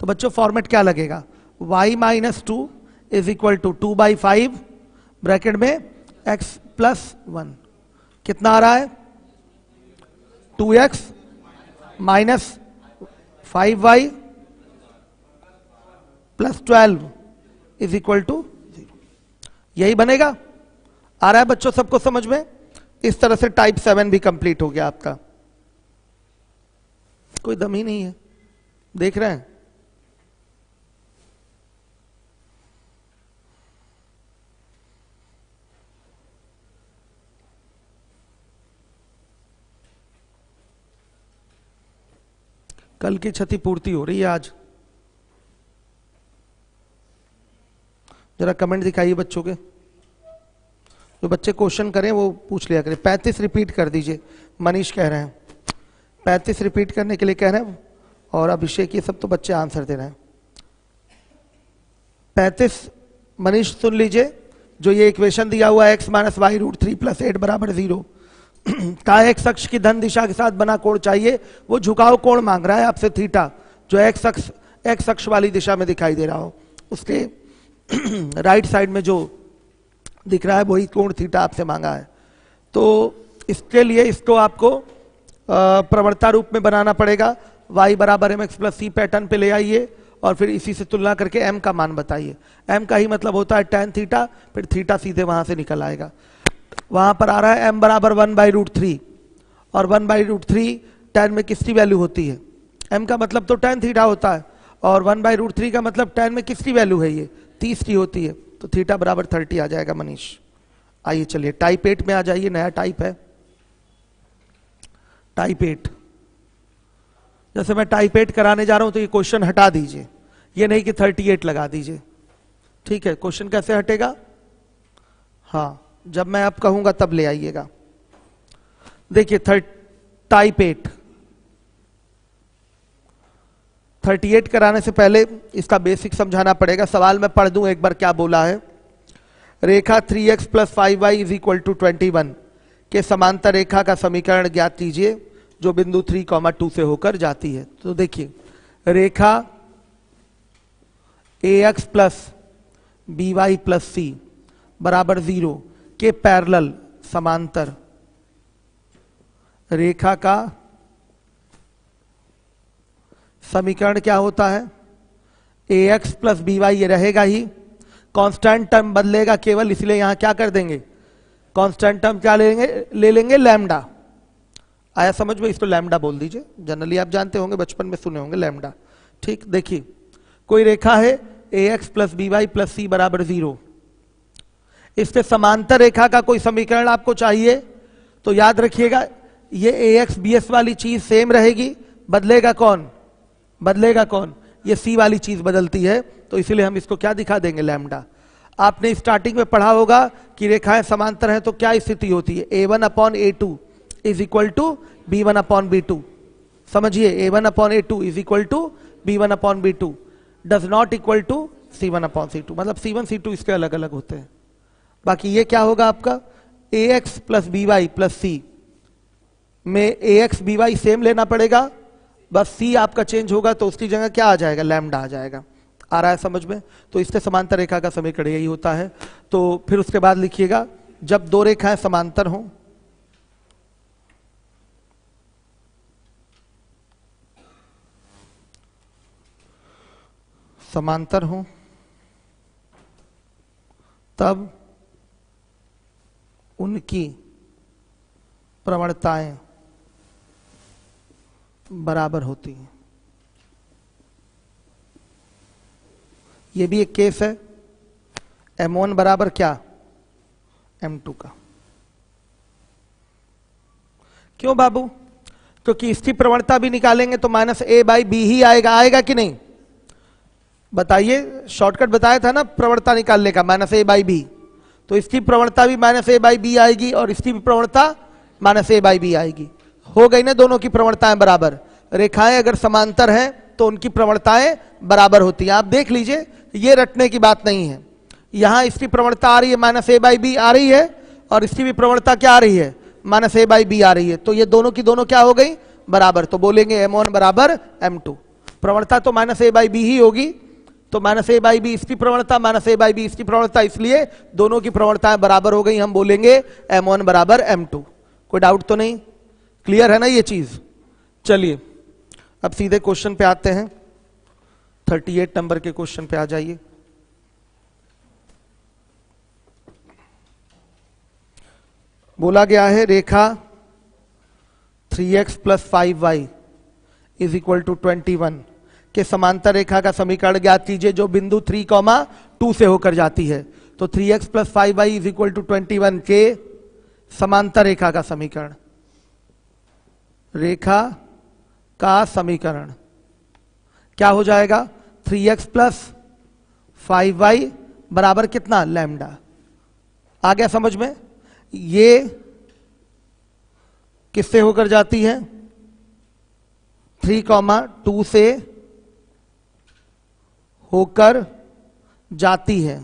तो बच्चों फॉर्मेट क्या लगेगा? y minus 2 is equal to 2/5 bracket में x प्लस 1। कितना आ रहा है? 2x minus 5y plus 12 is equal to 0। यही बनेगा। आ रहा है बच्चों सबको समझ में? इस तरह से टाइप 7 भी कंप्लीट हो गया आपका। कोई दम ही नहीं है, देख रहे हैं? कल की क्षतिपूर्ति हो रही है आज। जरा कमेंट दिखाइए बच्चों के, जो बच्चे क्वेश्चन करें वो पूछ लिया करें। 35 रिपीट कर दीजिए, मनीष कह रहे हैं 35 रिपीट करने के लिए कह रहे हैं, और अभिषेक ये सब तो बच्चे आंसर दे रहे हैं। 35 मनीष सुन लीजिए, जो ये इक्वेशन दिया हुआ है x minus y root 3 plus 8 बराबर 0 का एक्स अक्ष की धन दिशा के साथ बना कोण चाहिए। वो झुकाव कोण मांग रहा है आपसे थीटा, जो एक्स अक्ष वाली दिशा में दिखाई दे रहा हो, उसके राइट साइड में जो दिख रहा है वही कोण थीटा आपसे मांगा है। तो इसके लिए इसको आपको प्रवणता रूप में बनाना पड़ेगा। y बराबर mx प्लस सी पैटर्न पे ले आइए और फिर इसी से तुलना करके m का मान बताइए। m का ही मतलब होता है tan थीटा, फिर थीटा सीधे वहां से निकल आएगा। वहां पर आ रहा है m बराबर 1/√3 और 1/√3 tan में किसकी वैल्यू होती है? m का मतलब तो tan थीटा होता है और 1/√3 का मतलब tan में किसकी वैल्यू है? ये 30 की होती है, तो थीटा बराबर 30 आ जाएगा मनीष। आइए चलिए टाइप 8 में आ जाइए, नया टाइप है टाइप 8। जैसे मैं टाइप 8 कराने जा रहा हूं तो ये क्वेश्चन हटा दीजिए, ये नहीं कि 38 लगा दीजिए, ठीक है? क्वेश्चन कैसे हटेगा? हाँ, जब मैं अब कहूंगा तब ले आइएगा। देखिए टाइप 8 38 कराने से पहले इसका बेसिक समझाना पड़ेगा। सवाल में पढ़ दूं एक बार क्या बोला है। रेखा 3x + 5y = 21 के समांतर रेखा का समीकरण ज्ञात कीजिए जो बिंदु 3, 2 से होकर जाती है। तो देखिए रेखा ax + by + c = 0 के पैरेलल समांतर रेखा का समीकरण क्या होता है? ax + by ये रहेगा ही, कांस्टेंट टर्म बदलेगा केवल, इसलिए यहां क्या कर देंगे? कांस्टेंट टर्म क्या ले लेंगे? लैम्डा। आया समझ में? इसको लैम्डा बोल दीजिए, जनरली आप जानते होंगे, बचपन में सुने होंगे लैम्डा। ठीक, देखिए कोई रेखा है ax + by + c = 0, इसके समांतर रेखा का कोई समीकरण आपको चाहिए तो याद रखिएगा ये ax bs वाली चीज सेम रहेगी, बदलेगा कौन? बदलेगा कौन? ये c वाली चीज बदलती है, तो इसलिए हम इसको क्या दिखा देंगे? लैम्डा। आपने स्टार्टिंग में पढ़ा होगा कि रेखाएं समांतर हैं तो क्या स्थिति होती है? a1/a2 = b1/b2। समझिए a1/a2 = b1/b2 does not equal to c1/c2, मतलब c1 c2 इसके अलग अलग होते हैं। बाकी ये क्या होगा आपका? ax + by + c में ax by सेम लेना पड़ेगा, बस c आपका चेंज होगा तो उसकी जगह क्या आ जाएगा? लैम्डा आ जाएगा। आ रहा है समझ में? तो इससे समांतर रेखा का समीकरण यही होता है। तो फिर उसके बाद लिखिएगा जब दो रेखाएं समांतर हों, समांतर हों तब उनकी प्रवणताएं बराबर होती हैं। ये भी एक केस है, m1 बराबर क्या? m2 का। क्यों बाबू? क्योंकि इसकी प्रवणता भी निकालेंगे तो -a/b ही आएगा। आएगा कि नहीं? बताइए, शॉर्टकट बताया था ना प्रवणता निकालने का, -a/b। तो इसकी प्रवणता भी -a/b आएगी और इसकी भी प्रवणता -a/b आएगी। हो गई ना दोनों की प्रवणताएं बराबर। रेखाएं अगर समांतर हैं तो उनकी प्रवणताएं बराबर होती हैं। आप देख लीजिए, ये रटने की बात नहीं है। यहां इसकी प्रवणता आ रही है -a/b आ रही है और इसकी भी प्रवणता क्या आ रही है? -a/b आ रही है। तो ये दोनों की दोनों क्या हो गई? बराबर। तो बोलेंगे m1 = m2। प्रवणता तो -a/b ही होगी, तो -a/b इसकी प्रवणता, -a/b इसकी प्रवणता, इसलिए दोनों की प्रवणताएं बराबर हो गई। हम बोलेंगे m1 = m2। कोई डाउट तो नहीं? क्लियर है ना ये चीज? चलिए अब सीधे क्वेश्चन पे आते हैं। 38 नंबर के क्वेश्चन पे आ जाइए। बोला गया है रेखा 3x + 5y = 21 के समांतर रेखा का समीकरण ज्ञात कीजिए जो बिंदु 3, 2 से होकर जाती है। तो 3x + 5y = 21 के समांतर रेखा का समीकरण, रेखा का समीकरण क्या हो जाएगा? 3x + 5y बराबर कितना? लैम्डा। आ गया समझ में? ये किससे होकर जाती है? 3, 2 से होकर जाती है।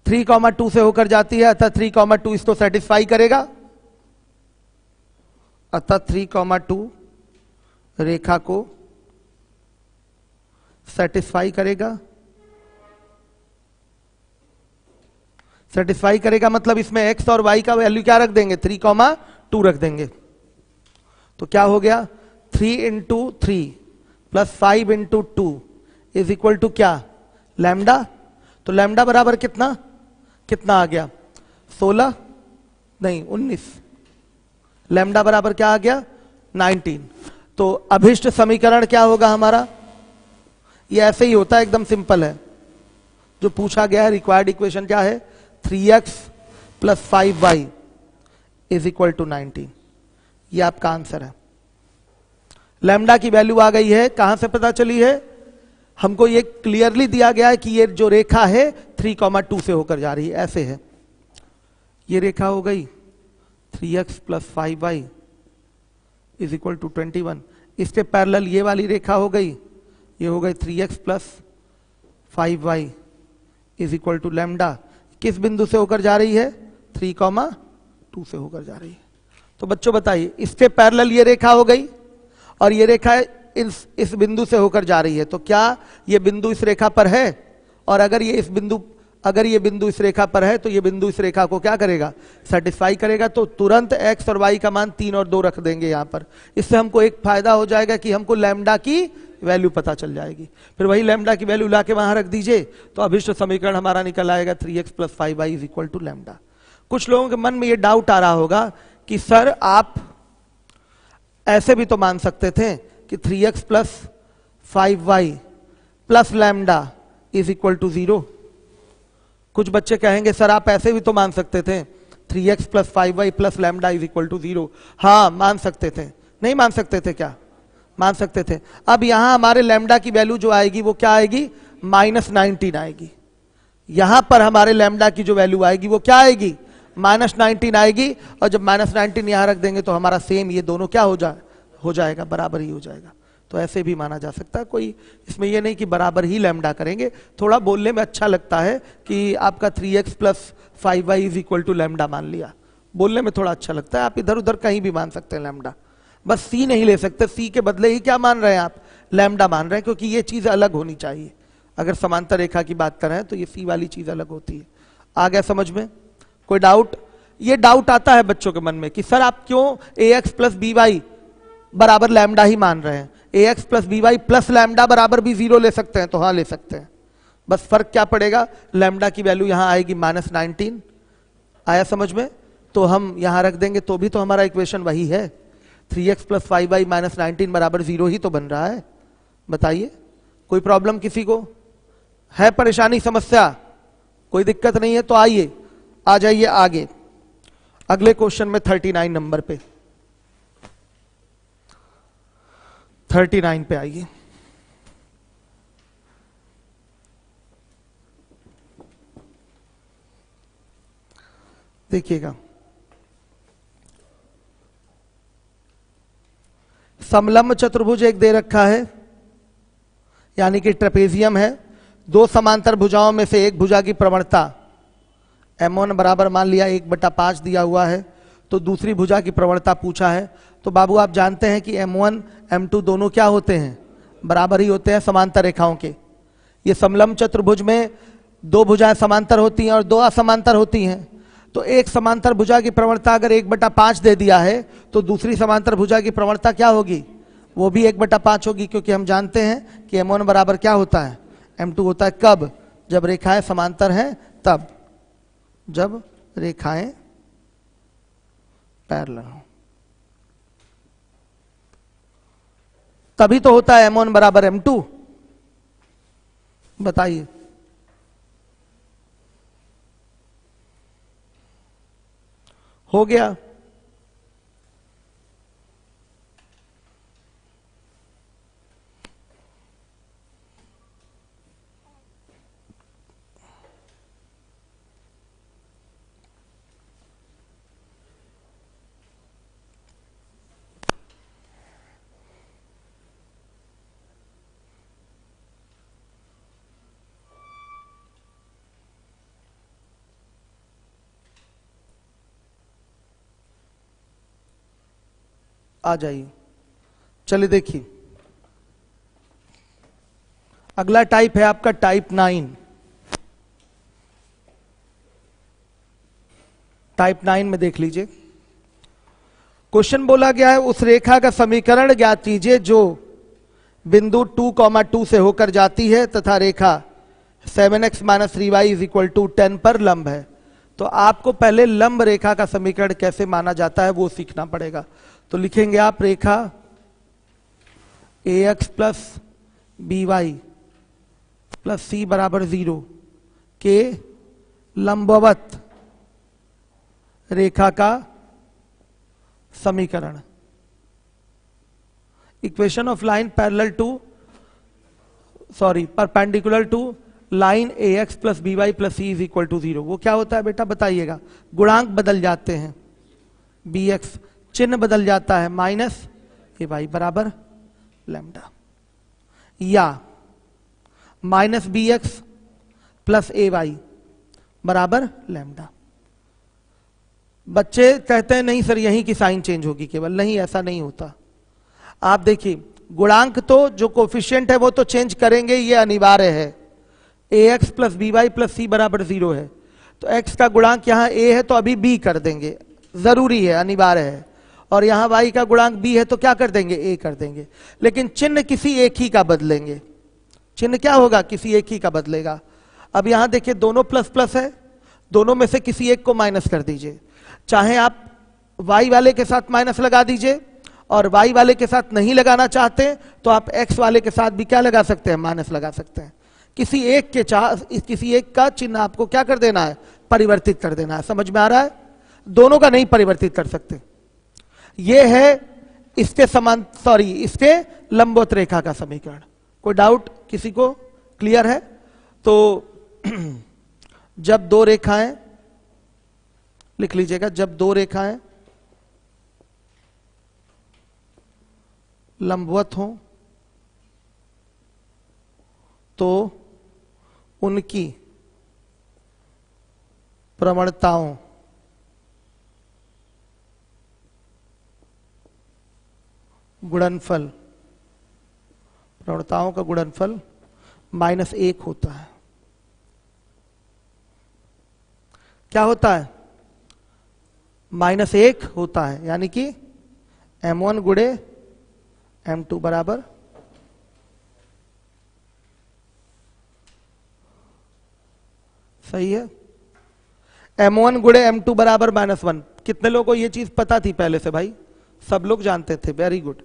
3, 2 से होकर जाती है, अतः 3, 2 इसको सेटिस्फाई करेगा। अतः 3, 2 रेखा को सेटिस्फाई करेगा। सेटिस्फाई करेगा मतलब इसमें x और y का वैल्यू क्या रख देंगे? 3, 2 रख देंगे। तो क्या हो गया? 3 × 3 plus 5 into 2 is equal to क्या, लैम्डा। तो लैम्डा बराबर कितना, कितना आ गया 16 नहीं 19, लैम्डा बराबर क्या आ गया 19। तो अभिष्ट समीकरण क्या होगा हमारा, ये ऐसे ही होता है, एकदम सिंपल है। जो पूछा गया है रिक्वायर्ड इक्वेशन क्या है, 3x plus 5y is equal to 19, ये आपका आंसर है। लैम्डा की वैल्यू आ गई है, कहां से पता चली है, हमको ये क्लियरली दिया गया है कि ये जो रेखा है 3,2 से होकर जा रही है, ऐसे है। ये रेखा हो गई 3x plus 5y is equal to 21, इसके पैरेलल ये वाली रेखा हो गई, ये हो गई 3x plus 5y is equal to lambda. किस बिंदु से होकर जा रही है, 3,2 से होकर जा रही है। तो बच्चों बताइए, इसके पैरेलल ये रेखा हो गई और ये रेखा इस बिंदु से होकर जा रही है, तो क्या ये बिंदु इस रेखा पर है, और अगर ये बिंदु इस रेखा पर है तो ये बिंदु इस रेखा को क्या करेगा, सेटिस्फाई करेगा। तो तुरंत x और y का मान 3 और 2 रख देंगे यहां पर। इससे हमको एक फायदा हो जाएगा कि हमको लैम्डा की वैल्यू पता चल जाएगी। फिर वही लैम्डा की वैल्यू लाके वहां रख दीजिए, तो अभिष्ट समीकरण हमारा निकल आएगा 3x plus 5y is equal to lambda. कुछ लोगों के मन में ये डाउट आ रहा होगा कि सर आप ऐसे भी तो मान सकते थे कि 3x plus 5y plus lambda is equal to 0। कुछ बच्चे कहेंगे सर आप ऐसे भी तो मान सकते थे 3x plus 5y plus lambda is equal to 0। हाँ मान सकते थे, नहीं मान सकते थे क्या, मान सकते थे। अब यहां हमारे लैम्डा की वैल्यू जो आएगी वो क्या आएगी, -19 आएगी। यहां पर हमारे लैम्डा की जो वैल्यू आएगी वो क्या आएगी, -19 आएगी। और जब -19 यहां रख देंगे तो हमारा सेम ये दोनों क्या हो जाएगा, बराबर ही हो जाएगा। तो ऐसे भी माना जा सकता है, कोई इसमें ये नहीं कि बराबर ही लैम्डा करेंगे। थोड़ा बोलने में अच्छा लगता है कि आपका 3x plus 5y is equal to lambda मान लिया, बोलने में थोड़ा अच्छा लगता है। आप इधर उधर कहीं भी मान सकते हैं लैम्डा, बस c नहीं ले सकते। c के बदले ही क्या मान रहे हैं आप, लैम्डा मान रहे हैं, क्योंकि ये चीज अलग होनी चाहिए। अगर समांतर रेखा की बात करें तो ये c वाली चीज अलग होती है। आ गया समझ में, कोई डाउट? ये डाउट आता है बच्चों के मन में कि सर आप क्यों ax प्लस by बराबर लैम्डा ही मान रहे हैं, ax plus by plus lambda बराबर भी 0 ले सकते हैं। तो हाँ ले सकते हैं, बस फर्क क्या पड़ेगा, लैम्डा की वैल्यू यहां आएगी -19। आया समझ में? तो हम यहां रख देंगे तो भी तो हमारा इक्वेशन वही है, 3x प्लस 5y -19 बराबर 0 ही तो बन रहा है। बताइए कोई प्रॉब्लम किसी को है, परेशानी समस्या, कोई दिक्कत नहीं है? तो आइए आ जाइए आगे अगले क्वेश्चन में 39 नंबर पे, 39 पे आइए। देखिएगा, समलंब चतुर्भुज एक दे रखा है, यानी कि ट्रेपेजियम है। दो समांतर भुजाओं में से एक भुजा की प्रवणता m1 बराबर मान लिया 1/5 दिया हुआ है, तो दूसरी भुजा की प्रवणता पूछा है। तो बाबू आप जानते हैं कि m1 m2 दोनों क्या होते हैं, बराबर ही होते हैं समांतर रेखाओं के। ये समलंब चतुर्भुज में दो भुजाएं समांतर होती हैं और दो असमांतर होती हैं। तो एक समांतर भुजा की प्रवणता अगर 1/5 दे दिया है तो दूसरी समांतर भुजा की प्रवणता क्या होगी, वो भी 1/5 होगी, क्योंकि हम जानते हैं कि m1 बराबर क्या होता है, m2 होता है। कब? जब रेखाएं समांतर हैं, तब जब रेखाएं पैरेलल हो तभी तो होता है m1 बराबर m2। बताइए हो गया? आ जाइए, चलिए देखिए अगला टाइप है आपका टाइप 9। टाइप 9 में देख लीजिए, क्वेश्चन बोला गया है उस रेखा का समीकरण ज्ञात कीजिए जो बिंदु 2,2 से होकर जाती है तथा रेखा 7x - 3y = 10 पर लंब है। तो आपको पहले लंब रेखा का समीकरण कैसे माना जाता है वो सीखना पड़ेगा। तो लिखेंगे आप रेखा ax + by + c = 0 के लंबवत रेखा का समीकरण। Equation of line perpendicular to line ax + by + c = 0। वो क्या होता है बेटा बताइएगा। गुणांक बदल जाते हैं, bx चिन्ह बदल जाता है, -ay बराबर लैम्डा, या -bx + ay बराबर लैम्डा। बच्चे कहते हैं नहीं सर यहीं की साइन चेंज होगी केवल, नहीं ऐसा नहीं होता। आप देखिए गुणांक तो जो कोफिशिएंट है वो तो चेंज करेंगे, ये अनिवार्य है। ax + by + c = 0 है तो x का गुणांक यहाँ a है तो अभी b कर देंगे, जरूरी है, अनिवार्य है। और यहाँ y का गुणांक b है तो क्या कर देंगे, a कर देंगे। लेकिन चिन्ह किसी एक ही का बदलेंगे, चिन्ह क्या होगा, किसी एक ही का बदलेगा। अब यहाँ देखिए दोनों प्लस प्लस है, दोनों में से किसी एक को माइनस कर दीजिए। चाहे आप y वाले के साथ माइनस लगा दीजिए और y वाले के साथ नहीं लगाना चाहते तो आप x वाले के साथ भी क्या लगा सकते हैं, माइनस लगा सकते हैं। किसी एक का चिन्ह आपको क्या कर देना है, परिवर्तित कर देना है। समझ में आ रहा है, दोनों का नहीं परिवर्तित कर सकते। यह है इसके लंबवत रेखा का समीकरण। कोई डाउट किसी को, क्लियर है? तो जब दो रेखाएं, लिख लीजिएगा, जब दो रेखाएं लंबवत हों तो उनकी प्रवणताओं गुणनफल, प्रवणताओं का गुणनफल -1 होता है। क्या होता है, -1 होता है, यानी कि m1 गुणे m2 बराबर सही है, m1 गुणे m2 बराबर -1। कितने लोगों को यह चीज पता थी पहले से भाई? सब लोग जानते थे, वेरी गुड।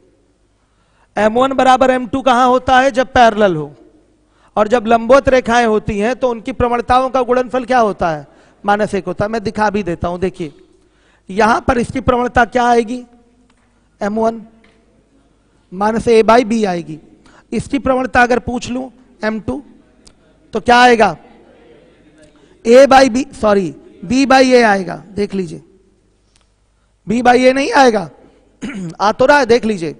m1 बराबर m2 कहां होता है, जब पैरेलल हो, और जब लंबवत रेखाएं होती हैं तो उनकी प्रवणताओं का गुणनफल क्या होता है, -1 होता है। मैं दिखा भी देता हूं, देखिए यहां पर इसकी प्रवणता क्या आएगी, m1 -a/b आएगी। इसकी प्रवणता अगर पूछ लूं m2 तो क्या आएगा, b/a आएगा। देख लीजिए b/a नहीं आएगा, आ तो रहा है, देख लीजिए।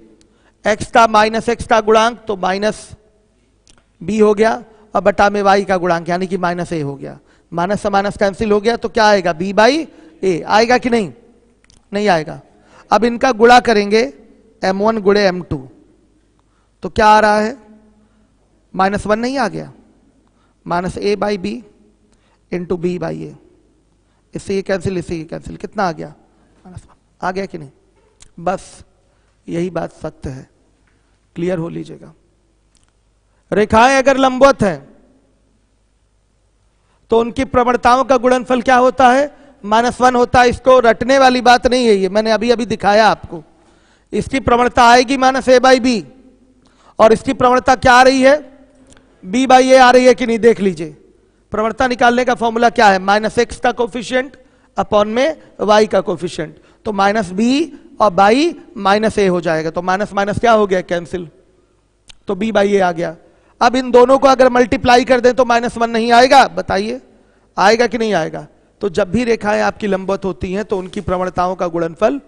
x का -x का गुणांक तो -b हो गया और बटा में y का गुणांक यानी कि -a हो गया। माइनस से माइनस कैंसिल हो गया तो क्या आएगा, b/a आएगा कि नहीं, नहीं आएगा। अब इनका गुणा करेंगे m1 गुणे m2 तो क्या आ रहा है, -1 नहीं आ गया, -a/b इंटू b/a। इससे ये कैंसिल, इससे ये कैंसिल, कितना आ गया, -1 आ गया कि नहीं। बस यही बात सत्य है, क्लियर हो लीजिएगा। रेखाएं अगर लंबवत हैं तो उनकी प्रवणताओं का गुणनफल क्या होता है, -1 होता है। इसको रटने वाली बात नहीं है, ये मैंने अभी अभी दिखाया आपको। इसकी प्रवणता आएगी -a/b और इसकी प्रवणता क्या आ रही है, b/a आ रही है कि नहीं, देख लीजिए। प्रवणता निकालने का फॉर्मूला क्या है, -x का कोफिशिएंट अपॉन में y का कोफिशिएंट, तो -b और बाई -a हो जाएगा। तो माइनस माइनस क्या हो गया, कैंसिल, तो b/a आ गया। अब इन दोनों को अगर मल्टीप्लाई कर दें तो -1 नहीं आएगा, बताइए आएगा कि नहीं आएगा। तो जब भी रेखाएं आपकी लंबवत होती हैं तो उनकी प्रवणताओं का गुणनफल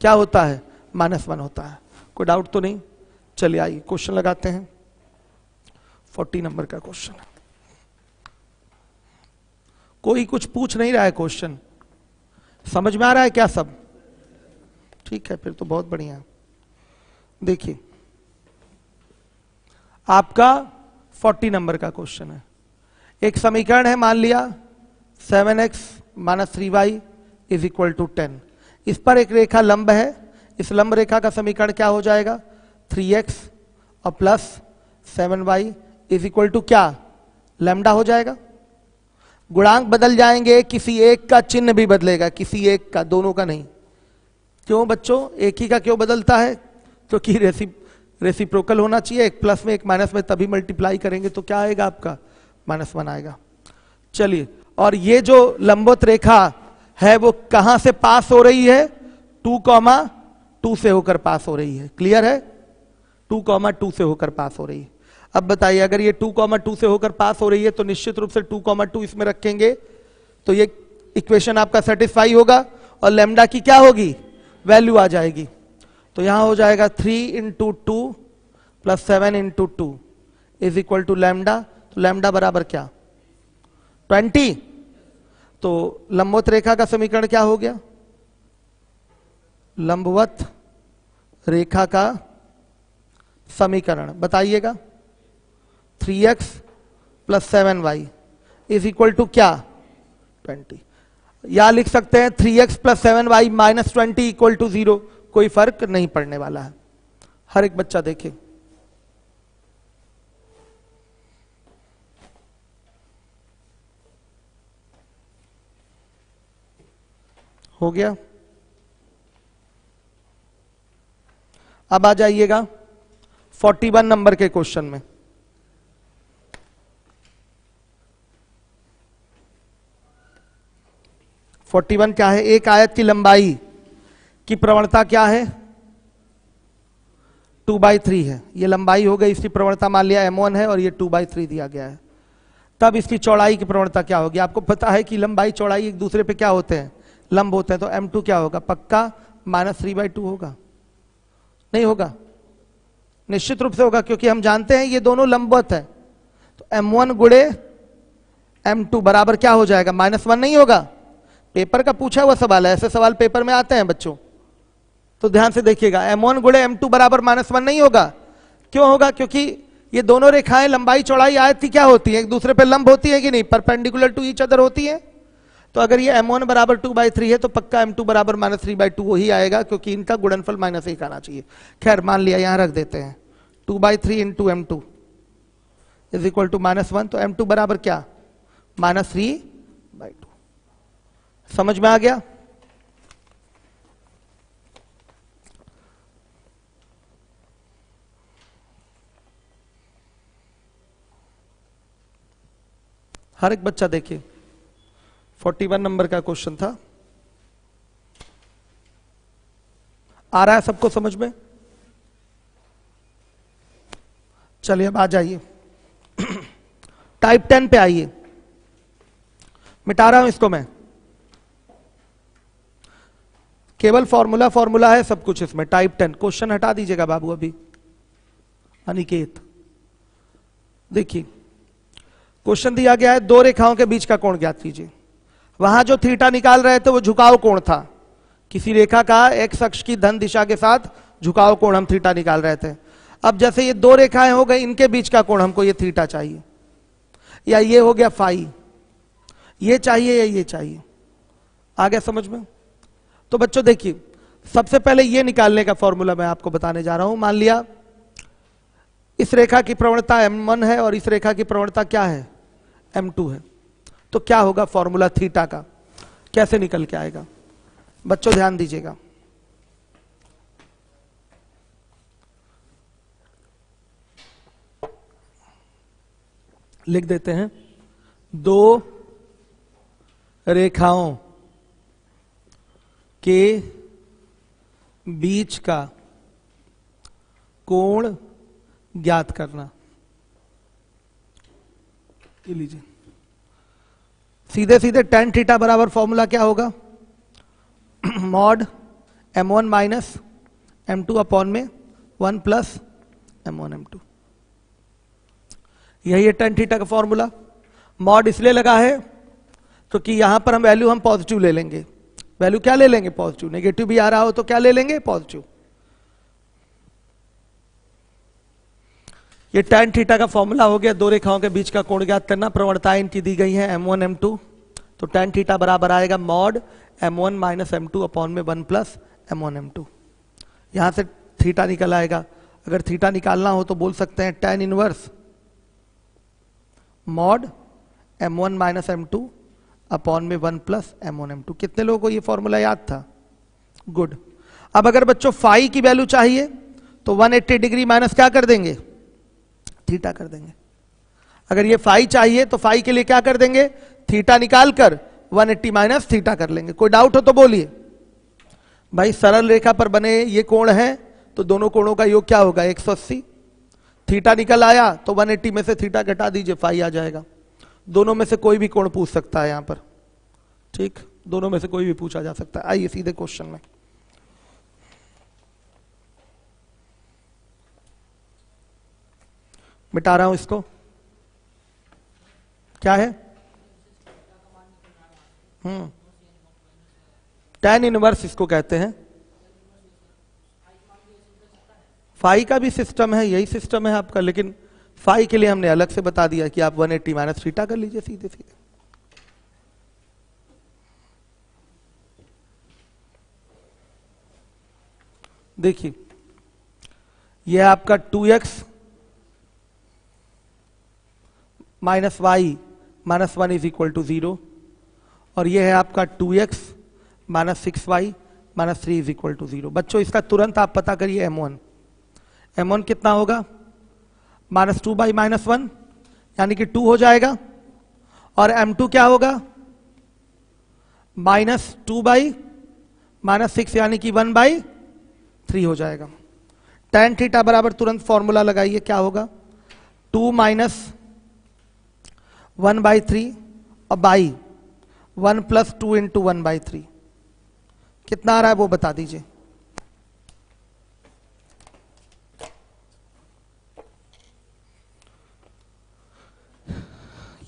क्या होता है, -1 होता है। कोई डाउट तो नहीं, चलिए आइए क्वेश्चन लगाते हैं। 40 नंबर का क्वेश्चन। कोई कुछ पूछ नहीं रहा है, क्वेश्चन समझ में आ रहा है क्या सब, ठीक है फिर तो बहुत बढ़िया है। देखिए आपका 40 नंबर का क्वेश्चन है। एक समीकरण है, मान लिया 7x - 3y = 10। इस पर एक रेखा लंब है, इस लंब रेखा का समीकरण क्या हो जाएगा, 3x और plus 7y is equal to क्या, लैम्डा हो जाएगा। गुणांक बदल जाएंगे, किसी एक का चिन्ह भी बदलेगा, किसी एक का, दोनों का नहीं। क्यों बच्चों, एक ही का क्यों बदलता है? क्योंकि रेसिप्रोकल होना चाहिए, एक प्लस में एक माइनस में, तभी मल्टीप्लाई करेंगे तो क्या आएगा आपका, -1 आएगा। चलिए, और ये जो लंबवत रेखा है वो कहां से पास हो रही है, 2,2 से होकर पास हो रही है। क्लियर है, 2,2 से होकर पास हो रही है। अब बताइए, अगर ये 2,2 से होकर पास हो रही है तो निश्चित रूप से 2,2 इसमें रखेंगे तो ये इक्वेशन आपका सेटिस्फाई होगा और लैम्डा की क्या होगी, वैल्यू आ जाएगी। तो यहां हो जाएगा 3 × 2 + 7 × 2 इज इक्वल टू लैम्डा। तो लैम्डा बराबर क्या, 20। तो लंबवत रेखा का समीकरण क्या हो गया, लंबवत रेखा का समीकरण बताइएगा, 3x + 7y is equal to क्या, 20। या लिख सकते हैं 3x + 7y - 20 = 0। कोई फर्क नहीं पड़ने वाला है, हर एक बच्चा देखे। हो गया। अब आ जाइएगा 41 नंबर के क्वेश्चन में। (41) क्या है, एक आयत की लंबाई की प्रवणता क्या है, 2/3 है। ये लंबाई हो गई, इसकी प्रवणता मान लिया m1 है और ये 2/3 दिया गया है। तब इसकी चौड़ाई की प्रवणता क्या होगी, आपको पता है कि लंबाई चौड़ाई एक दूसरे पे क्या होते हैं, लंब होते हैं। तो m2 क्या होगा, पक्का -3/2 होगा, नहीं होगा, निश्चित रूप से होगा, क्योंकि हम जानते हैं ये दोनों लंबवत है। तो m1 गुणे m2 बराबर क्या हो जाएगा, -1 नहीं होगा। पेपर का पूछा हुआ सवाल है, ऐसे सवाल पेपर में आते हैं बच्चों, तो ध्यान से देखिएगा। m1 गुणे m2 बराबर -1 नहीं होगा। क्यों होगा, क्योंकि ये दोनों रेखाएं लंबाई चौड़ाई आयत की क्या होती है, एक दूसरे पे लंब होती है कि नहीं, परपेंडिकुलर टू ईच अदर होती है। तो अगर ये m1 बराबर 2/3 है तो पक्का m2 बराबर -3/2 ही आएगा, क्योंकि इनका गुणनफल -1 आना चाहिए। खैर मान लिया, यहां रख देते हैं 2/3 × m2 इज इक्वल टू -1। तो m2 बराबर क्या, -3/2। समझ में आ गया। हर एक बच्चा देखिए, 41 नंबर का क्वेश्चन था। आ रहा है सबको समझ में? चलिए अब आ जाइए टाइप 10 पे आइए। मिटा रहा हूं इसको मैं, केवल फॉर्मूला है सब कुछ इसमें। टाइप 10 क्वेश्चन हटा दीजिएगा बाबू अभी, अनिकेत। देखिए क्वेश्चन दिया गया है, दो रेखाओं के बीच का कोण ज्ञात कीजिए। वहां जो थीटा निकाल रहे थे वो झुकाव कोण था, किसी रेखा का एक्स अक्ष की धन दिशा के साथ झुकाव कोण हम थीटा निकाल रहे थे। अब जैसे ये दो रेखाएं हो गई, इनके बीच का कोण हमको ये थीटा चाहिए, या ये हो गया फाई, ये चाहिए या ये चाहिए। आ गया समझ में? तो बच्चों देखिए, सबसे पहले ये निकालने का फॉर्मूला मैं आपको बताने जा रहा हूं। मान लिया इस रेखा की प्रवणता m1 है और इस रेखा की प्रवणता क्या है, m2 है। तो क्या होगा फॉर्मूला थीटा का, कैसे निकल के आएगा? बच्चों ध्यान दीजिएगा, लिख देते हैं, दो रेखाओं के बीच का कोण ज्ञात करना। ये लीजिए, सीधे सीधे tan थीटा बराबर फॉर्मूला क्या होगा, mod m1 minus m2 upon में 1 प्लस m1 m2। यही है tan थीटा का फॉर्मूला। मॉड इसलिए लगा है क्योंकि यहां पर हम वैल्यू पॉजिटिव ले लेंगे। वैल्यू क्या ले लेंगे, पॉजिटिव। नेगेटिव भी आ रहा हो तो क्या ले लेंगे, पॉजिटिव। ये tan थीटा का फॉर्मूला हो गया, दो रेखाओं के बीच का कोण ज्ञात करना। प्रवणताएं इनकी दी गई हैं m1 m2, तो tan थीटा बराबर आएगा mod m1 minus m2 upon में 1 प्लस m1 m2। यहां से थीटा निकल आएगा। अगर थीटा निकालना हो तो बोल सकते हैं tan inverse mod m1 minus m2 upon में 1 प्लस m1 m2। कितने लोगों को ये फॉर्मूला याद था? गुड। अब अगर बच्चों फाई की वैल्यू चाहिए तो 180 डिग्री माइनस क्या कर देंगे? थीटा कर देंगे। अगर ये फाई चाहिए तो फाई के लिए क्या कर देंगे? थीटा निकाल कर 180 माइनस थीटा कर लेंगे। कोई डाउट हो तो बोलिए। भाई सरल रेखा पर बने ये कोण है तो दोनों कोणों का योग क्या होगा? 180। थीटा निकल आया तो 180 में से थीटा घटा दीजिए, फाई आ जाएगा। दोनों में से कोई भी कोण पूछ सकता है यहां पर, ठीक, दोनों में से कोई भी पूछा जा सकता है। आइए सीधे क्वेश्चन में। मिटा रहा हूं इसको। क्या है? tan इनवर्स इसको कहते हैं। फाई का भी सिस्टम है, यही सिस्टम है आपका, लेकिन फाई के लिए हमने अलग से बता दिया कि आप 180 माइनस थीटा कर लीजिए सीधे सीधे। देखिए यह आपका 2x minus y minus 1 is equal to 0 और यह है आपका 2x minus 6y minus 3 is equal to 0। बच्चों इसका तुरंत आप पता करिए m1 कितना होगा? माइनस 2 बाई माइनस 1 यानी कि 2 हो जाएगा, और m2 क्या होगा? माइनस 2 बाई माइनस 6 यानी कि 1 बाई 3 हो जाएगा। tan थीटा बराबर तुरंत फॉर्मूला लगाइए, क्या होगा? 2 माइनस 1 बाई 3 और बाई 1 प्लस 2 इंटू 1 बाई 3। कितना आ रहा है वो बता दीजिए।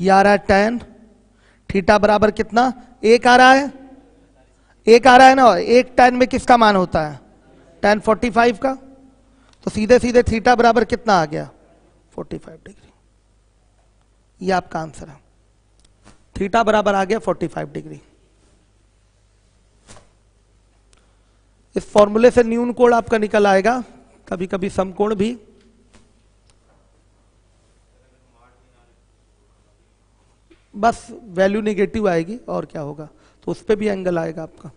ये आ रहा है tan थीटा बराबर कितना? 1 आ रहा है, 1 आ रहा है ना। एक tan में किसका मान होता है? tan 45 का। तो सीधे सीधे थीटा बराबर कितना आ गया? 45 डिग्री। ये आपका आंसर है। थीटा बराबर आ गया 45 डिग्री। इस फॉर्मूले से न्यून कोण आपका निकल आएगा, कभी कभी समकोण भी। बस वैल्यू नेगेटिव आएगी और क्या होगा, तो उस पे भी एंगल आएगा आपका।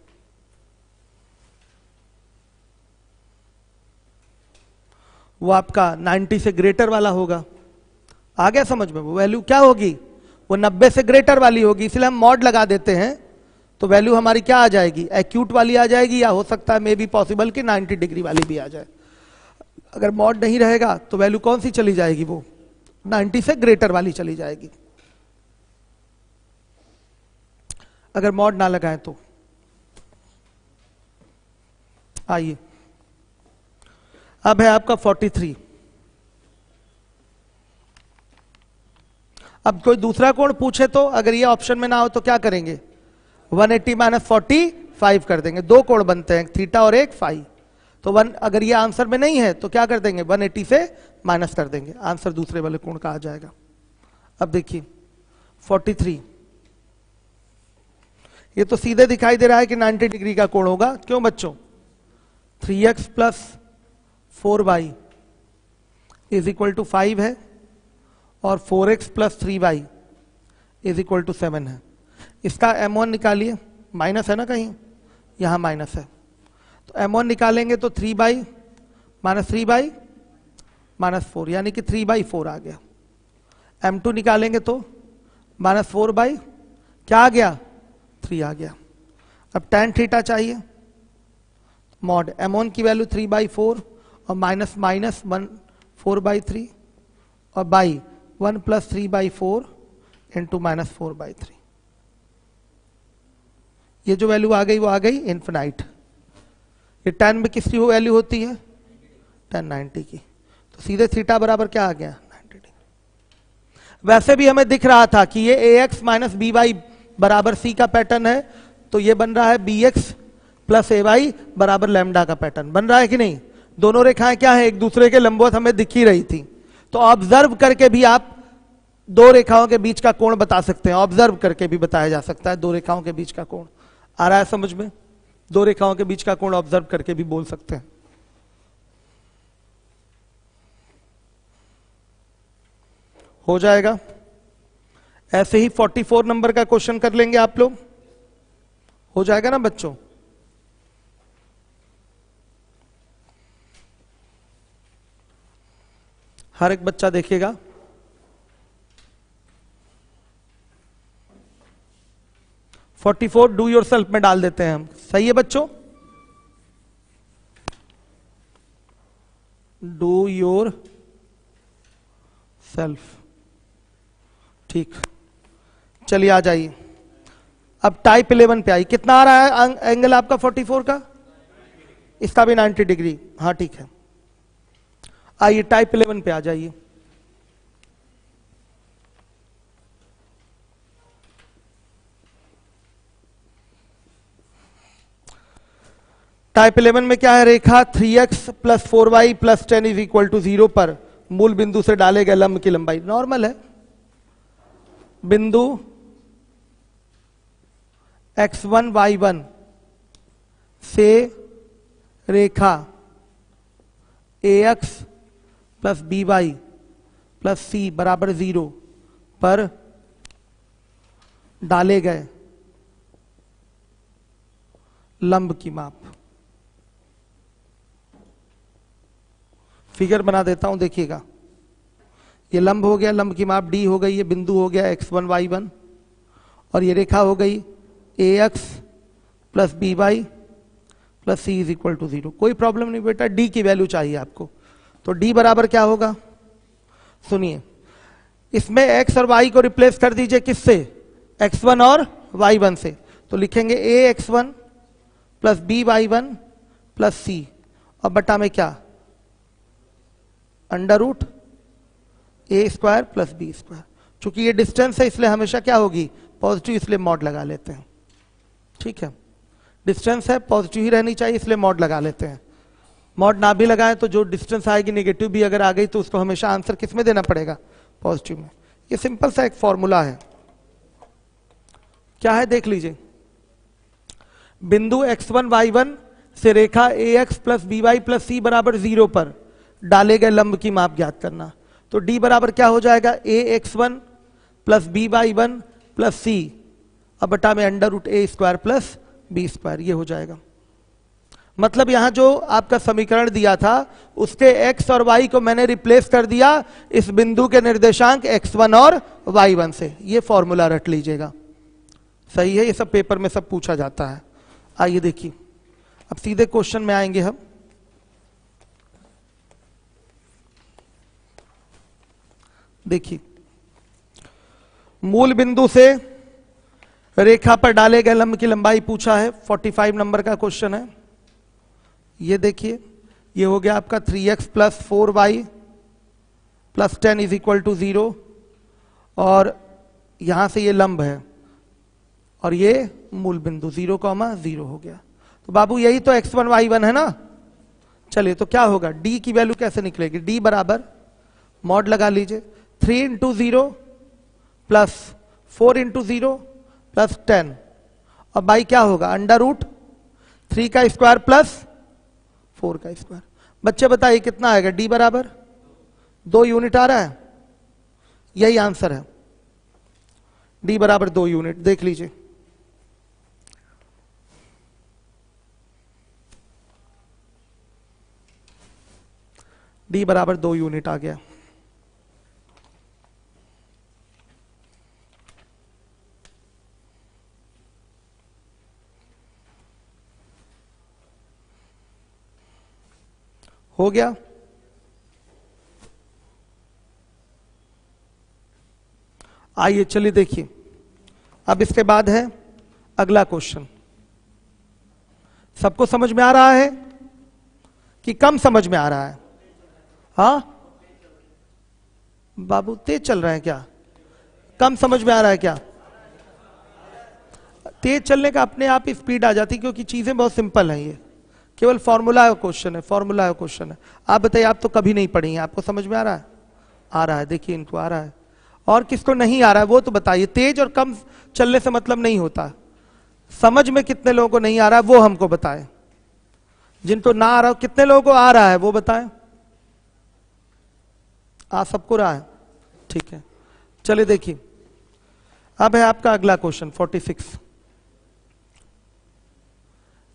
वो आपका 90 से ग्रेटर वाला होगा। आ गया समझ में? वो वैल्यू क्या होगी? वो 90 से ग्रेटर वाली होगी, इसलिए हम मॉड लगा देते हैं तो वैल्यू हमारी क्या आ जाएगी? एक्यूट वाली आ जाएगी, या हो सकता है मे बी पॉसिबल कि 90 डिग्री वाली भी आ जाए। अगर मॉड नहीं रहेगा तो वैल्यू कौन सी चली जाएगी? वो 90 से ग्रेटर वाली चली जाएगी। अगर मॉड ना लगाएं तो। आइए अब है आपका 43। अब कोई दूसरा कोण पूछे तो अगर ये ऑप्शन में ना हो तो क्या करेंगे? 180 माइनस 45 कर देंगे। दो कोण बनते हैं, थीटा और एक फाई। तो अगर ये आंसर में नहीं है तो क्या कर देंगे? 180 से माइनस कर देंगे, आंसर दूसरे वाले कोण का आ जाएगा। अब देखिए 43, ये तो सीधे दिखाई दे रहा है कि 90 डिग्री का कोण होगा। क्यों बच्चों? 3x plus 4y is equal to 5 है और 4x plus 3y is equal to 7 है। इसका m1 निकालिए, माइनस है ना कहीं, यहां माइनस है, तो m1 निकालेंगे तो 3 बाई माइनस 3 बाई माइनस 4 यानी कि 3 बाई 4 आ गया। m2 निकालेंगे तो माइनस 4 बाई क्या आ गया? 3 आ गया। अब tan थीटा चाहिए, मॉड m1 की वैल्यू 3 बाई 4 और माइनस माइनस 1 4 बाई 3 और by 1 plus 3 by 4 into minus 4 by 3। ये जो वैल्यू आ गई वो आ गई इन्फिनाइट। ये tan में किसकी वैल्यू होती है? tan 90 की। तो सीधे थीटा बराबर क्या आ गया? 90 डिग्री। वैसे भी हमें दिख रहा था कि ये ax माइनस बी वाई बराबर c का पैटर्न है, तो ये बन रहा है bx प्लस ay बराबर लैम्डा का पैटर्न बन रहा है कि नहीं? दोनों रेखाएं क्या है? एक दूसरे के लंबवत हमें दिख ही रही थी। तो ऑब्जर्व करके भी आप दो रेखाओं के बीच का कोण बता सकते हैं। ऑब्जर्व करके भी बताया जा सकता है दो रेखाओं के बीच का कोण। आ रहा है समझ में? दो रेखाओं के बीच का कोण ऑब्जर्व करके भी बोल सकते हैं। हो जाएगा। ऐसे ही 44 नंबर का क्वेश्चन कर लेंगे आप लोग, हो जाएगा ना बच्चों। हर एक बच्चा देखेगा। Forty four do your self में डाल देते हैं हम, सही है बच्चों। डू योर सेल्फ, ठीक। चलिए आ जाइए, अब टाइप 11 पे आई। कितना आ रहा है एंगल आपका 44 का? इसका भी 90 डिग्री, हाँ ठीक है। आइए टाइप 11 पे आ जाइए। टाइप 11 में क्या है? रेखा 3x plus 4y plus 10 is equal to 0 पर मूल बिंदु से डाले गए लंब की लंबाई, नॉर्मल है। बिंदु x1 y1 से रेखा ax plus by plus c बराबर 0 पर डाले गए लंब की माप। फिगर बना देता हूं, देखिएगा। ये लंब हो गया, लंब की माप d हो गई, ये बिंदु हो गया x1 y1 और ये रेखा हो गई ax plus by plus c is equal to 0। कोई प्रॉब्लम नहीं बेटा, d की वैल्यू चाहिए आपको, तो d बराबर क्या होगा? सुनिए, इसमें x और y को रिप्लेस कर दीजिए किससे? x1 और y1 से, तो लिखेंगे ax1 plus by1 plus c और बटा में क्या? अंडर रूट ए स्क्वायर प्लस बी स्क्वायर। चूंकि ये डिस्टेंस है इसलिए हमेशा क्या होगी? पॉजिटिव, इसलिए मॉड लगा लेते हैं, ठीक है। डिस्टेंस है, पॉजिटिव ही रहनी चाहिए, इसलिए मॉड लगा लेते हैं। मॉड ना भी लगाएं तो जो डिस्टेंस आएगी नेगेटिव भी अगर आ गई तो उसको हमेशा आंसर किस में देना पड़ेगा? पॉजिटिव में। ये सिंपल सा एक फॉर्मूला है। क्या है देख लीजिए। बिंदु x1 y1 से रेखा ax plus by plus c बराबर 0 पर डाले गए लंब की माप ज्ञात करना। तो d बराबर क्या हो जाएगा? ax1 plus by1 plus c अब बटा में अंडर रूट ए स्क्वायर प्लस बी स्क्वायर, ये हो जाएगा। मतलब यहां जो आपका समीकरण दिया था उसके x और y को मैंने रिप्लेस कर दिया इस बिंदु के निर्देशांक x1 और y1 से। ये फॉर्मूला रट लीजिएगा, सही है। ये सब पेपर में सब पूछा जाता है। आइए देखिए, अब सीधे क्वेश्चन में आएंगे हम। देखिए, मूल बिंदु से रेखा पर डाले गए लंब की लंबाई पूछा है, 45 नंबर का क्वेश्चन है। ये देखिए, ये हो गया आपका 3x plus 4y plus 10 is equal to 0 और यहां से ये लंब है और ये मूल बिंदु 0,0 हो गया। तो बाबू यही तो x1 y1 है ना। चलिए तो क्या होगा? d की वैल्यू कैसे निकलेगी? d बराबर मॉड लगा लीजिए 3 इंटू 0 प्लस 4 इंटू 0 प्लस 10 और बाई क्या होगा? अंडर रूट 3 का स्क्वायर प्लस 4 का स्क्वायर। बच्चे बताइए कितना आएगा? d बराबर 2 यूनिट आ रहा है, यही आंसर है। d बराबर 2 यूनिट, देख लीजिए। d बराबर 2 यूनिट आ गया। हो गया। आइए चलिए देखिए, अब इसके बाद है अगला क्वेश्चन। सबको समझ में आ रहा है कि कम समझ में आ रहा है? हाँ बाबू, तेज चल रहा है क्या? कम समझ में आ रहा है क्या? तेज चलने का अपने आप ही स्पीड आ जाती, क्योंकि चीजें बहुत सिंपल हैं। ये केवल फॉर्मूला क्वेश्चन है, फॉर्मूला क्वेश्चन है। आप बताइए, आप तो कभी नहीं पढ़ी हैं, आपको समझ में आ रहा है? आ रहा है, देखिए इनको आ रहा है। और किसको नहीं आ रहा है वो तो बताइए। तेज और कम चलने से मतलब नहीं होता, समझ में कितने लोगों को नहीं आ रहा है वो हमको बताएं। जिनको ना आ रहा हो, कितने लोगों को आ रहा है वो बताएं। आ सबको रहा है, ठीक है। चलिए देखिए, अब है आपका अगला क्वेश्चन 46।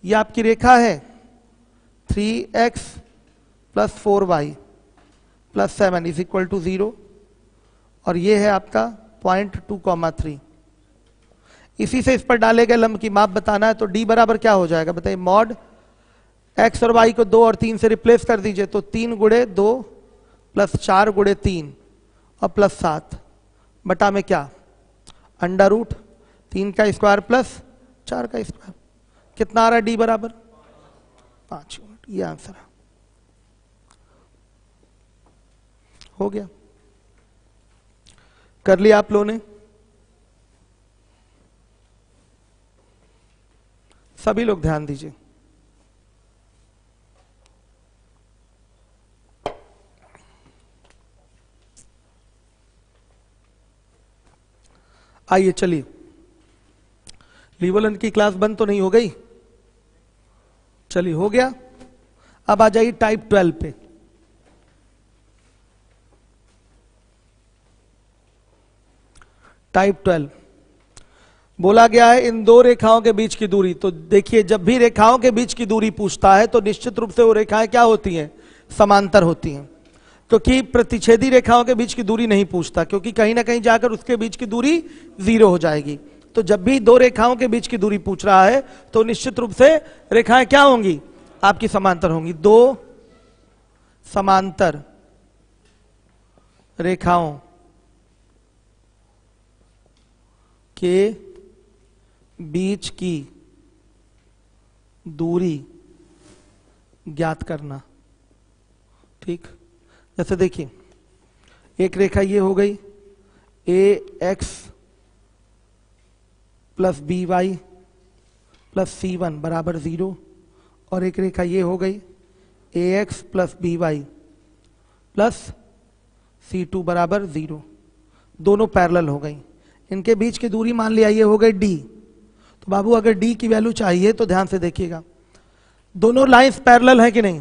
ये आपकी रेखा है 3x + 4y + 7 = 0 और ये है आपका पॉइंट 2,3। इसी से इस पर डाले गए लंब की माप बताना है। तो d बराबर क्या हो जाएगा बताइए? मॉड x और y को 2 और 3 से रिप्लेस कर दीजिए, तो 3 × 2 + 4 × 3 और +7 बटा में क्या? √ 3 का स्क्वायर + 4 का स्क्वायर। कितना आ रहा है d बराबर? 5 यूनिट। ये आंसर है। हो गया, कर लिया आप लोगों ने? सभी लोग ध्यान दीजिए। आइए चलिए, लीवोलन की क्लास बंद तो नहीं हो गई? चलिए हो गया। अब आ जाइए टाइप 12 पे। टाइप 12 बोला गया है इन दो रेखाओं के बीच की दूरी। तो देखिए, जब भी रेखाओं के बीच की दूरी पूछता है तो निश्चित रूप से वो रेखाएं क्या होती हैं? समांतर होती हैं। क्योंकि प्रतिच्छेदी रेखाओं के बीच की दूरी नहीं पूछता, क्योंकि कहीं ना कहीं जाकर उसके बीच की दूरी 0 हो जाएगी। तो जब भी दो रेखाओं के बीच की दूरी पूछ रहा है तो निश्चित रूप से रेखाएं क्या होंगी? आपकी समांतर होंगी। दो समांतर रेखाओं के बीच की दूरी ज्ञात करना। ठीक, जैसे देखिए, एक रेखा ये हो गई ax + by + c1 = 0 और एक रेखा ये हो गई ax + by + c2 = 0। दोनों पैरेलल हो गई। इनके बीच की दूरी मान लिया ये हो गई d। तो बाबू अगर d की वैल्यू चाहिए तो ध्यान से देखिएगा, दोनों लाइंस पैरेलल है कि नहीं?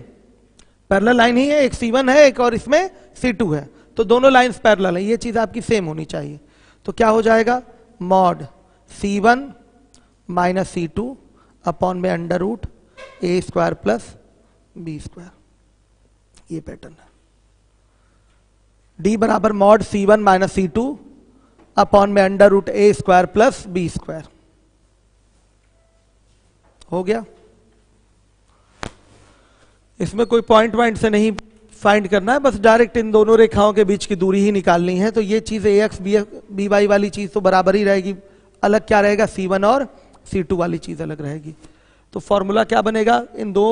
पैरेलल लाइन ही है, एक c1 है एक और इसमें c2 है, तो दोनों लाइंस पैरेलल है। ये चीज आपकी सेम होनी चाहिए। तो क्या हो जाएगा? मॉड c1 - c2 अपॉन में √ a² + b²। ये पैटर्न है। d बराबर मॉड c1 - c2 अपॉन में √ a² + b²। हो गया। इसमें कोई पॉइंट से नहीं फाइंड करना है, बस डायरेक्ट इन दोनों रेखाओं के बीच की दूरी ही निकालनी है। तो ये चीज ax by वाली चीज तो बराबर ही रहेगी। अलग क्या रहेगा? c1 और c2 वाली चीज अलग रहेगी। तो फॉर्मूला क्या बनेगा इन दो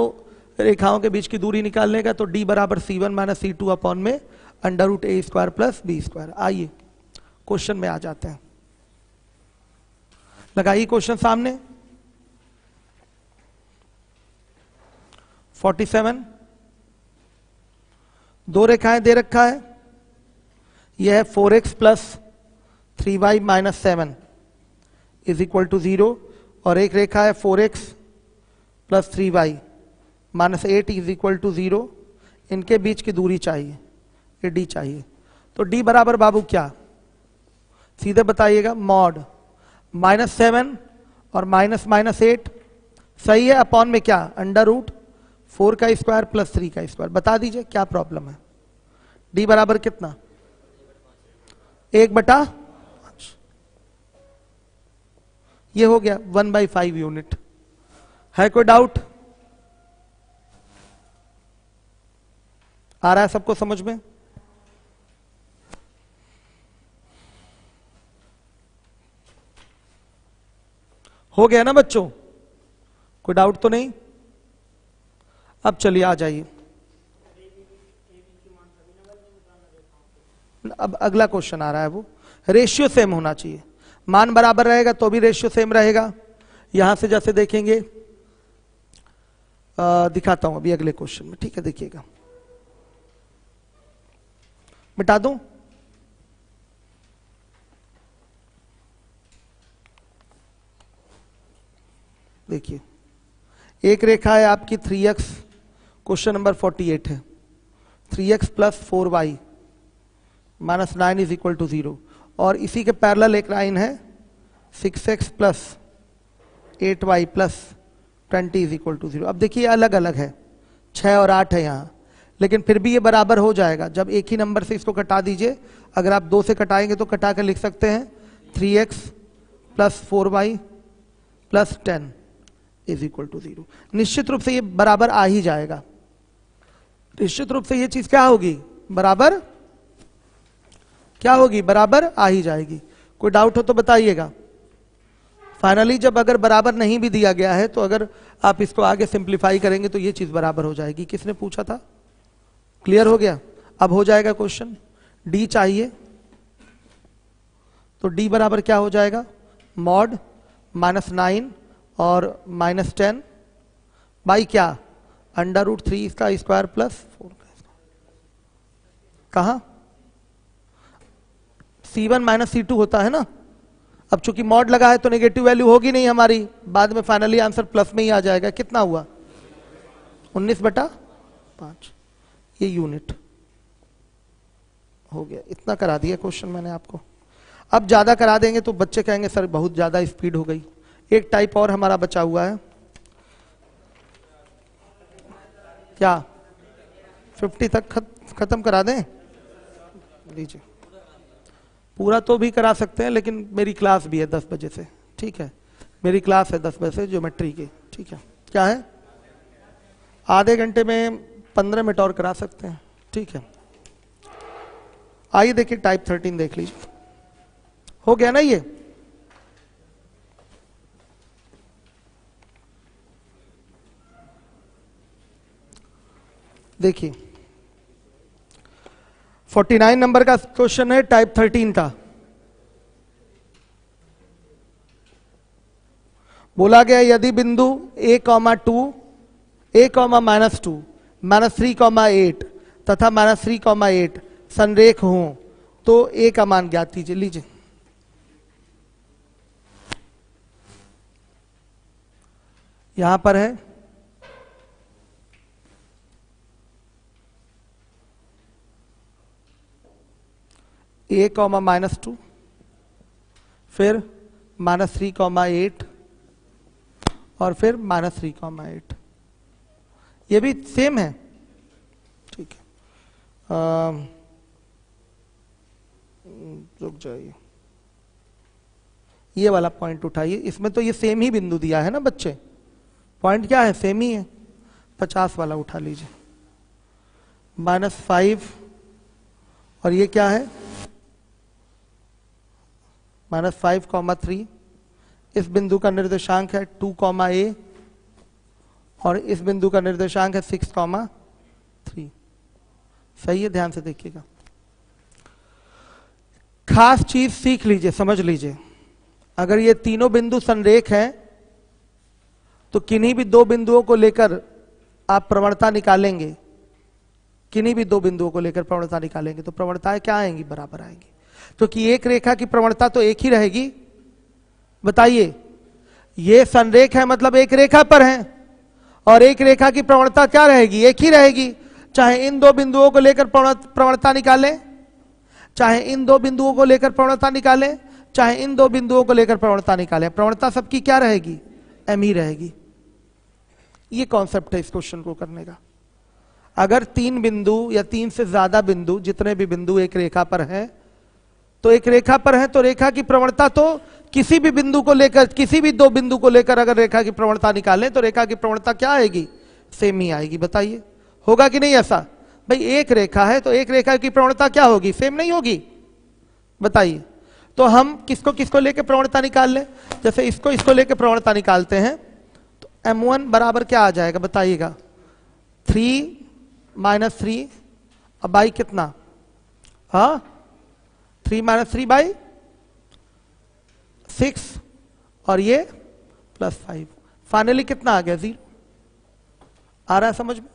रेखाओं के बीच की दूरी निकालने का? तो d बराबर c1 - c2 अपॉन में √ a² + b²। आइए क्वेश्चन में आ जाते हैं। लगाइए क्वेश्चन सामने। 47 दो रेखाएं दे रखा है। यह है 4x + 3y - 7 = 0 और एक रेखा है 4x + 3y - 8 = 0। इनके बीच की दूरी चाहिए, ये d चाहिए। तो d बराबर बाबू क्या? सीधे बताइएगा। मॉड -7 और -8 सही है, अपॉन में क्या? √ 4 का स्क्वायर + 3 का स्क्वायर। बता दीजिए क्या प्रॉब्लम है? d बराबर कितना? 1/5। ये हो गया 1/5 यूनिट। है कोई डाउट? आ रहा है सबको समझ में? हो गया ना बच्चों? कोई डाउट तो नहीं? अब चलिए आ जाइए। अब अगला क्वेश्चन आ रहा है, वो रेशियो सेम होना चाहिए। मान बराबर रहेगा तो भी रेशियो सेम रहेगा। यहां से जैसे देखेंगे, दिखाता हूं अभी अगले क्वेश्चन में। ठीक है, देखिएगा। मिटा दूं? देखिए, एक रेखा है आपकी 3x, क्वेश्चन नंबर 48 है। 3x + 4y - 9 = 0 और इसी के पैरेलल एक लाइन है 6x plus 8y plus 20 is equal to 0। अब देखिए अलग अलग है, 6 और 8 है यहाँ, लेकिन फिर भी ये बराबर हो जाएगा जब एक ही नंबर से इसको कटा दीजिए। अगर आप 2 से कटाएंगे तो कटा कर लिख सकते हैं 3x plus 4y plus 10 is equal to 0। निश्चित रूप से ये बराबर आ ही जाएगा, निश्चित रूप से ये चीज क्या होगी, बराबर क्या होगी, बराबर आ ही जाएगी। कोई डाउट हो तो बताइएगा। फाइनली जब अगर बराबर नहीं भी दिया गया है तो अगर आप इसको आगे सिंप्लीफाई करेंगे तो ये चीज बराबर हो जाएगी। किसने पूछा था, क्लियर हो गया। अब हो जाएगा क्वेश्चन, डी चाहिए तो डी बराबर क्या हो जाएगा, मॉड -9 और -10 बाई क्या, √3 इसका स्क्वायर प्लस 4 का स्क्वायर। कहां C1 - C2 होता है ना। अब चूंकि मॉड लगा है तो नेगेटिव वैल्यू होगी नहीं हमारी, बाद में फाइनली आंसर प्लस में ही आ जाएगा। कितना हुआ, 19/5, ये यूनिट हो गया। इतना करा दिया क्वेश्चन मैंने आपको। अब ज्यादा करा देंगे तो बच्चे कहेंगे सर बहुत ज्यादा स्पीड हो गई। एक टाइप और हमारा बचा हुआ है, क्या 50 तक खत्म करा दें, लीजिए। पूरा तो भी करा सकते हैं लेकिन मेरी क्लास भी है 10 बजे से, ठीक है, मेरी क्लास है 10 बजे से ज्योमेट्री की, ठीक है। क्या है, आधे घंटे में 15 मिनट और करा सकते हैं, ठीक है। आइए देखिए टाइप 13 देख लीजिए, हो गया ना ये। देखिए 49 नंबर का क्वेश्चन है टाइप 13 का। बोला गया यदि बिंदु a, 2 a, -2 -3, 8 तथा -3, 8 संरेख हों तो a का मान ज्ञात कीजिए। लीजिए यहां पर है a, -2 फिर -3, 8 और फिर -3, 8। ये भी सेम है, ठीक है। रुक जाइए, ये वाला पॉइंट उठाइए। इसमें तो ये सेम ही बिंदु दिया है ना बच्चे, पॉइंट क्या है, सेम ही है। 50 वाला उठा लीजिए, -5 और ये क्या है -5, 3। इस बिंदु का निर्देशांक है 2, a और इस बिंदु का निर्देशांक है 6, 3। सही है, ध्यान से देखिएगा। खास चीज सीख लीजिए, समझ लीजिए। अगर ये तीनों बिंदु संरेख हैं तो किन्हीं भी 2 बिंदुओं को लेकर आप प्रवणता निकालेंगे, किन्हीं भी 2 बिंदुओं को लेकर प्रवणता निकालेंगे तो प्रवणताएं क्या आएंगी, बराबर आएंगी। क्योंकि एक रेखा की प्रवणता तो एक ही रहेगी। बताइए, ये संरेख है मतलब एक रेखा पर है, और एक रेखा की प्रवणता क्या रहेगी, एक ही रहेगी। चाहे इन 2 बिंदुओं को लेकर प्रवणता निकालें, चाहे इन 2 बिंदुओं को लेकर प्रवणता निकालें, चाहे इन 2 बिंदुओं को लेकर प्रवणता निकालें, प्रवणता सबकी क्या रहेगी, m ही रहेगी। ये कॉन्सेप्ट है इस क्वेश्चन को करने का। अगर 3 बिंदु या 3 से ज्यादा बिंदु, जितने भी बिंदु एक रेखा पर है, तो एक रेखा पर है तो रेखा की प्रवणता तो किसी भी बिंदु को लेकर, किसी भी 2 बिंदु को लेकर अगर रेखा की प्रवणता निकालें तो रेखा की प्रवणता क्या आएगी, सेम ही आएगी। बताइए होगा कि नहीं ऐसा। भाई एक रेखा है तो एक रेखा की प्रवणता क्या होगी, सेम नहीं होगी। बताइए, तो हम किसको किसको लेकर प्रवणता निकाल लें। जैसे इसको लेकर प्रवणता निकालते हैं तो m1 बराबर क्या आ जाएगा, बताइएगा 3 - 3 अब बाई कितना, हाँ 3 - 3 बाई 6 और ये +5। फाइनली कितना आ गया, 0। आ रहा है समझ में,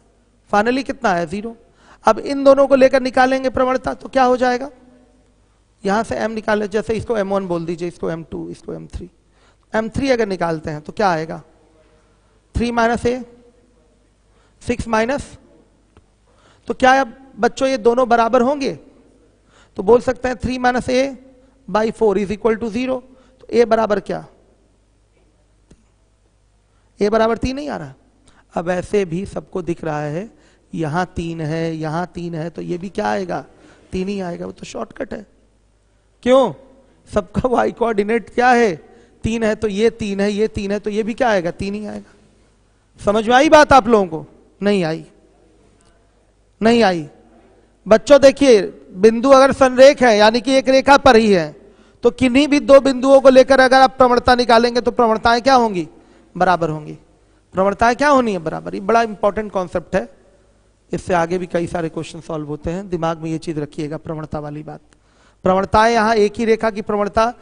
फाइनली कितना है, 0। अब इन दोनों को लेकर निकालेंगे प्रवणता तो क्या हो जाएगा, यहां से m निकाले, जैसे इसको m1 बोल दीजिए, इसको m2, इसको m3। m3 अगर निकालते हैं तो क्या आएगा, 3 - a 6 - तो क्या अब बच्चों ये दोनों बराबर होंगे, तो बोल सकते हैं 3 - a by 4 is equal to 0। तो ए बराबर क्या, ए बराबर 3 नहीं आ रहा। अब ऐसे भी सबको दिख रहा है यहां 3 है, यहां 3 है, तो ये भी क्या आएगा, 3 ही आएगा। वो तो शॉर्टकट है। क्यों, सबका वाई कोऑर्डिनेट क्या है, 3 है, तो ये 3 है, ये 3 है, तो ये भी क्या आएगा, 3 ही आएगा। समझ में आई बात आप लोगों को? नहीं आई, नहीं आई। बच्चों देखिए, बिंदु अगर संरेख है यानी कि एक रेखा पर ही है, तो किन्हीं भी दो बिंदुओं को लेकर अगर आप प्रवणता निकालेंगे तो प्रवणताएं क्या होंगी, बराबर होंगी। प्रवणताएं क्या होनी है, बराबर। ये बड़ा इंपॉर्टेंट कॉन्सेप्ट है, इससे आगे भी कई सारे क्वेश्चन सॉल्व होते हैं। दिमाग में ये चीज रखिएगा, प्रवणता वाली बात। प्रवणताएं यहां एक ही रेखा की प्रवणता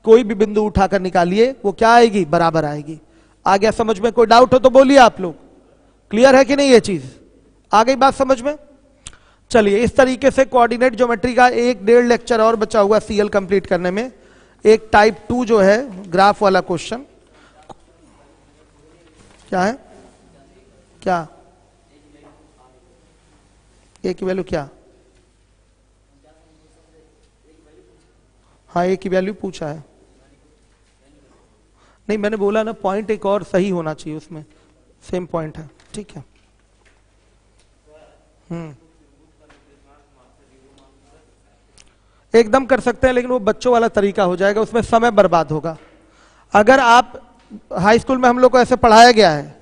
कोई भी बिंदु उठाकर निकालिए, वो क्या आएगी, बराबर आएगी। आ गया समझ में? कोई डाउट हो तो बोलिए आप लोग। क्लियर है कि नहीं ये चीज? आ गई बात समझ में? चलिए, इस तरीके से कोऑर्डिनेट ज्योमेट्री का 1.5 लेक्चर और बचा हुआ सीएल कंप्लीट करने में। एक टाइप 2 जो है ग्राफ वाला क्वेश्चन, क्या है, क्या ए की वैल्यू, क्या, हाँ ए की वैल्यू पूछा है। नहीं, मैंने बोला ना, पॉइंट एक और सही होना चाहिए, उसमें सेम पॉइंट है, ठीक है। एकदम कर सकते हैं, लेकिन वो बच्चों वाला तरीका हो जाएगा, उसमें समय बर्बाद होगा। अगर आप हाई स्कूल में हम लोग को ऐसे पढ़ाया गया है,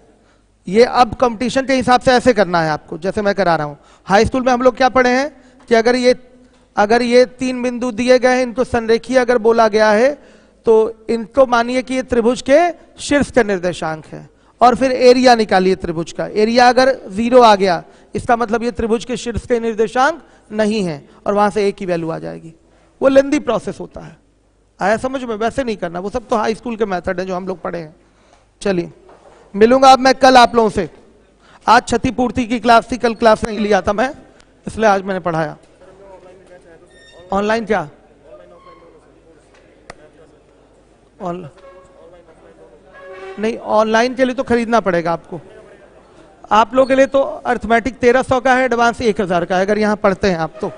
ये अब कंपटीशन के हिसाब से ऐसे करना है आपको, जैसे मैं करा रहा हूं। हाई स्कूल में हम लोग क्या पढ़े हैं कि अगर ये 3 बिंदु दिए गए हैं, इनको संरेखीय अगर बोला गया है, तो इनको मानिए कि ये त्रिभुज के शीर्ष का निर्देशांक है, और फिर एरिया निकालिए त्रिभुज का। एरिया अगर 0 आ गया, इसका मतलब ये त्रिभुज के शीर्ष के निर्देशांक नहीं है, और वहां से ए की वैल्यू आ जाएगी। वो लेंदी प्रोसेस होता है, आया समझ में? वैसे नहीं करना, वो सब तो हाई स्कूल के मेथड है जो हम लोग पढ़े हैं। चलिए, मिलूंगा अब मैं कल आप लोगों से। आज क्षतिपूर्ति की क्लास थी, कल क्लास नहीं लिया था मैं, इसलिए आज मैंने पढ़ाया। ऑनलाइन क्या, नहीं, ऑनलाइन के लिए तो खरीदना पड़ेगा आपको। आप लोगों के लिए तो अर्थमेटिक 1300 का है, एडवांस 1000 का है, अगर यहां पढ़ते हैं आप तो।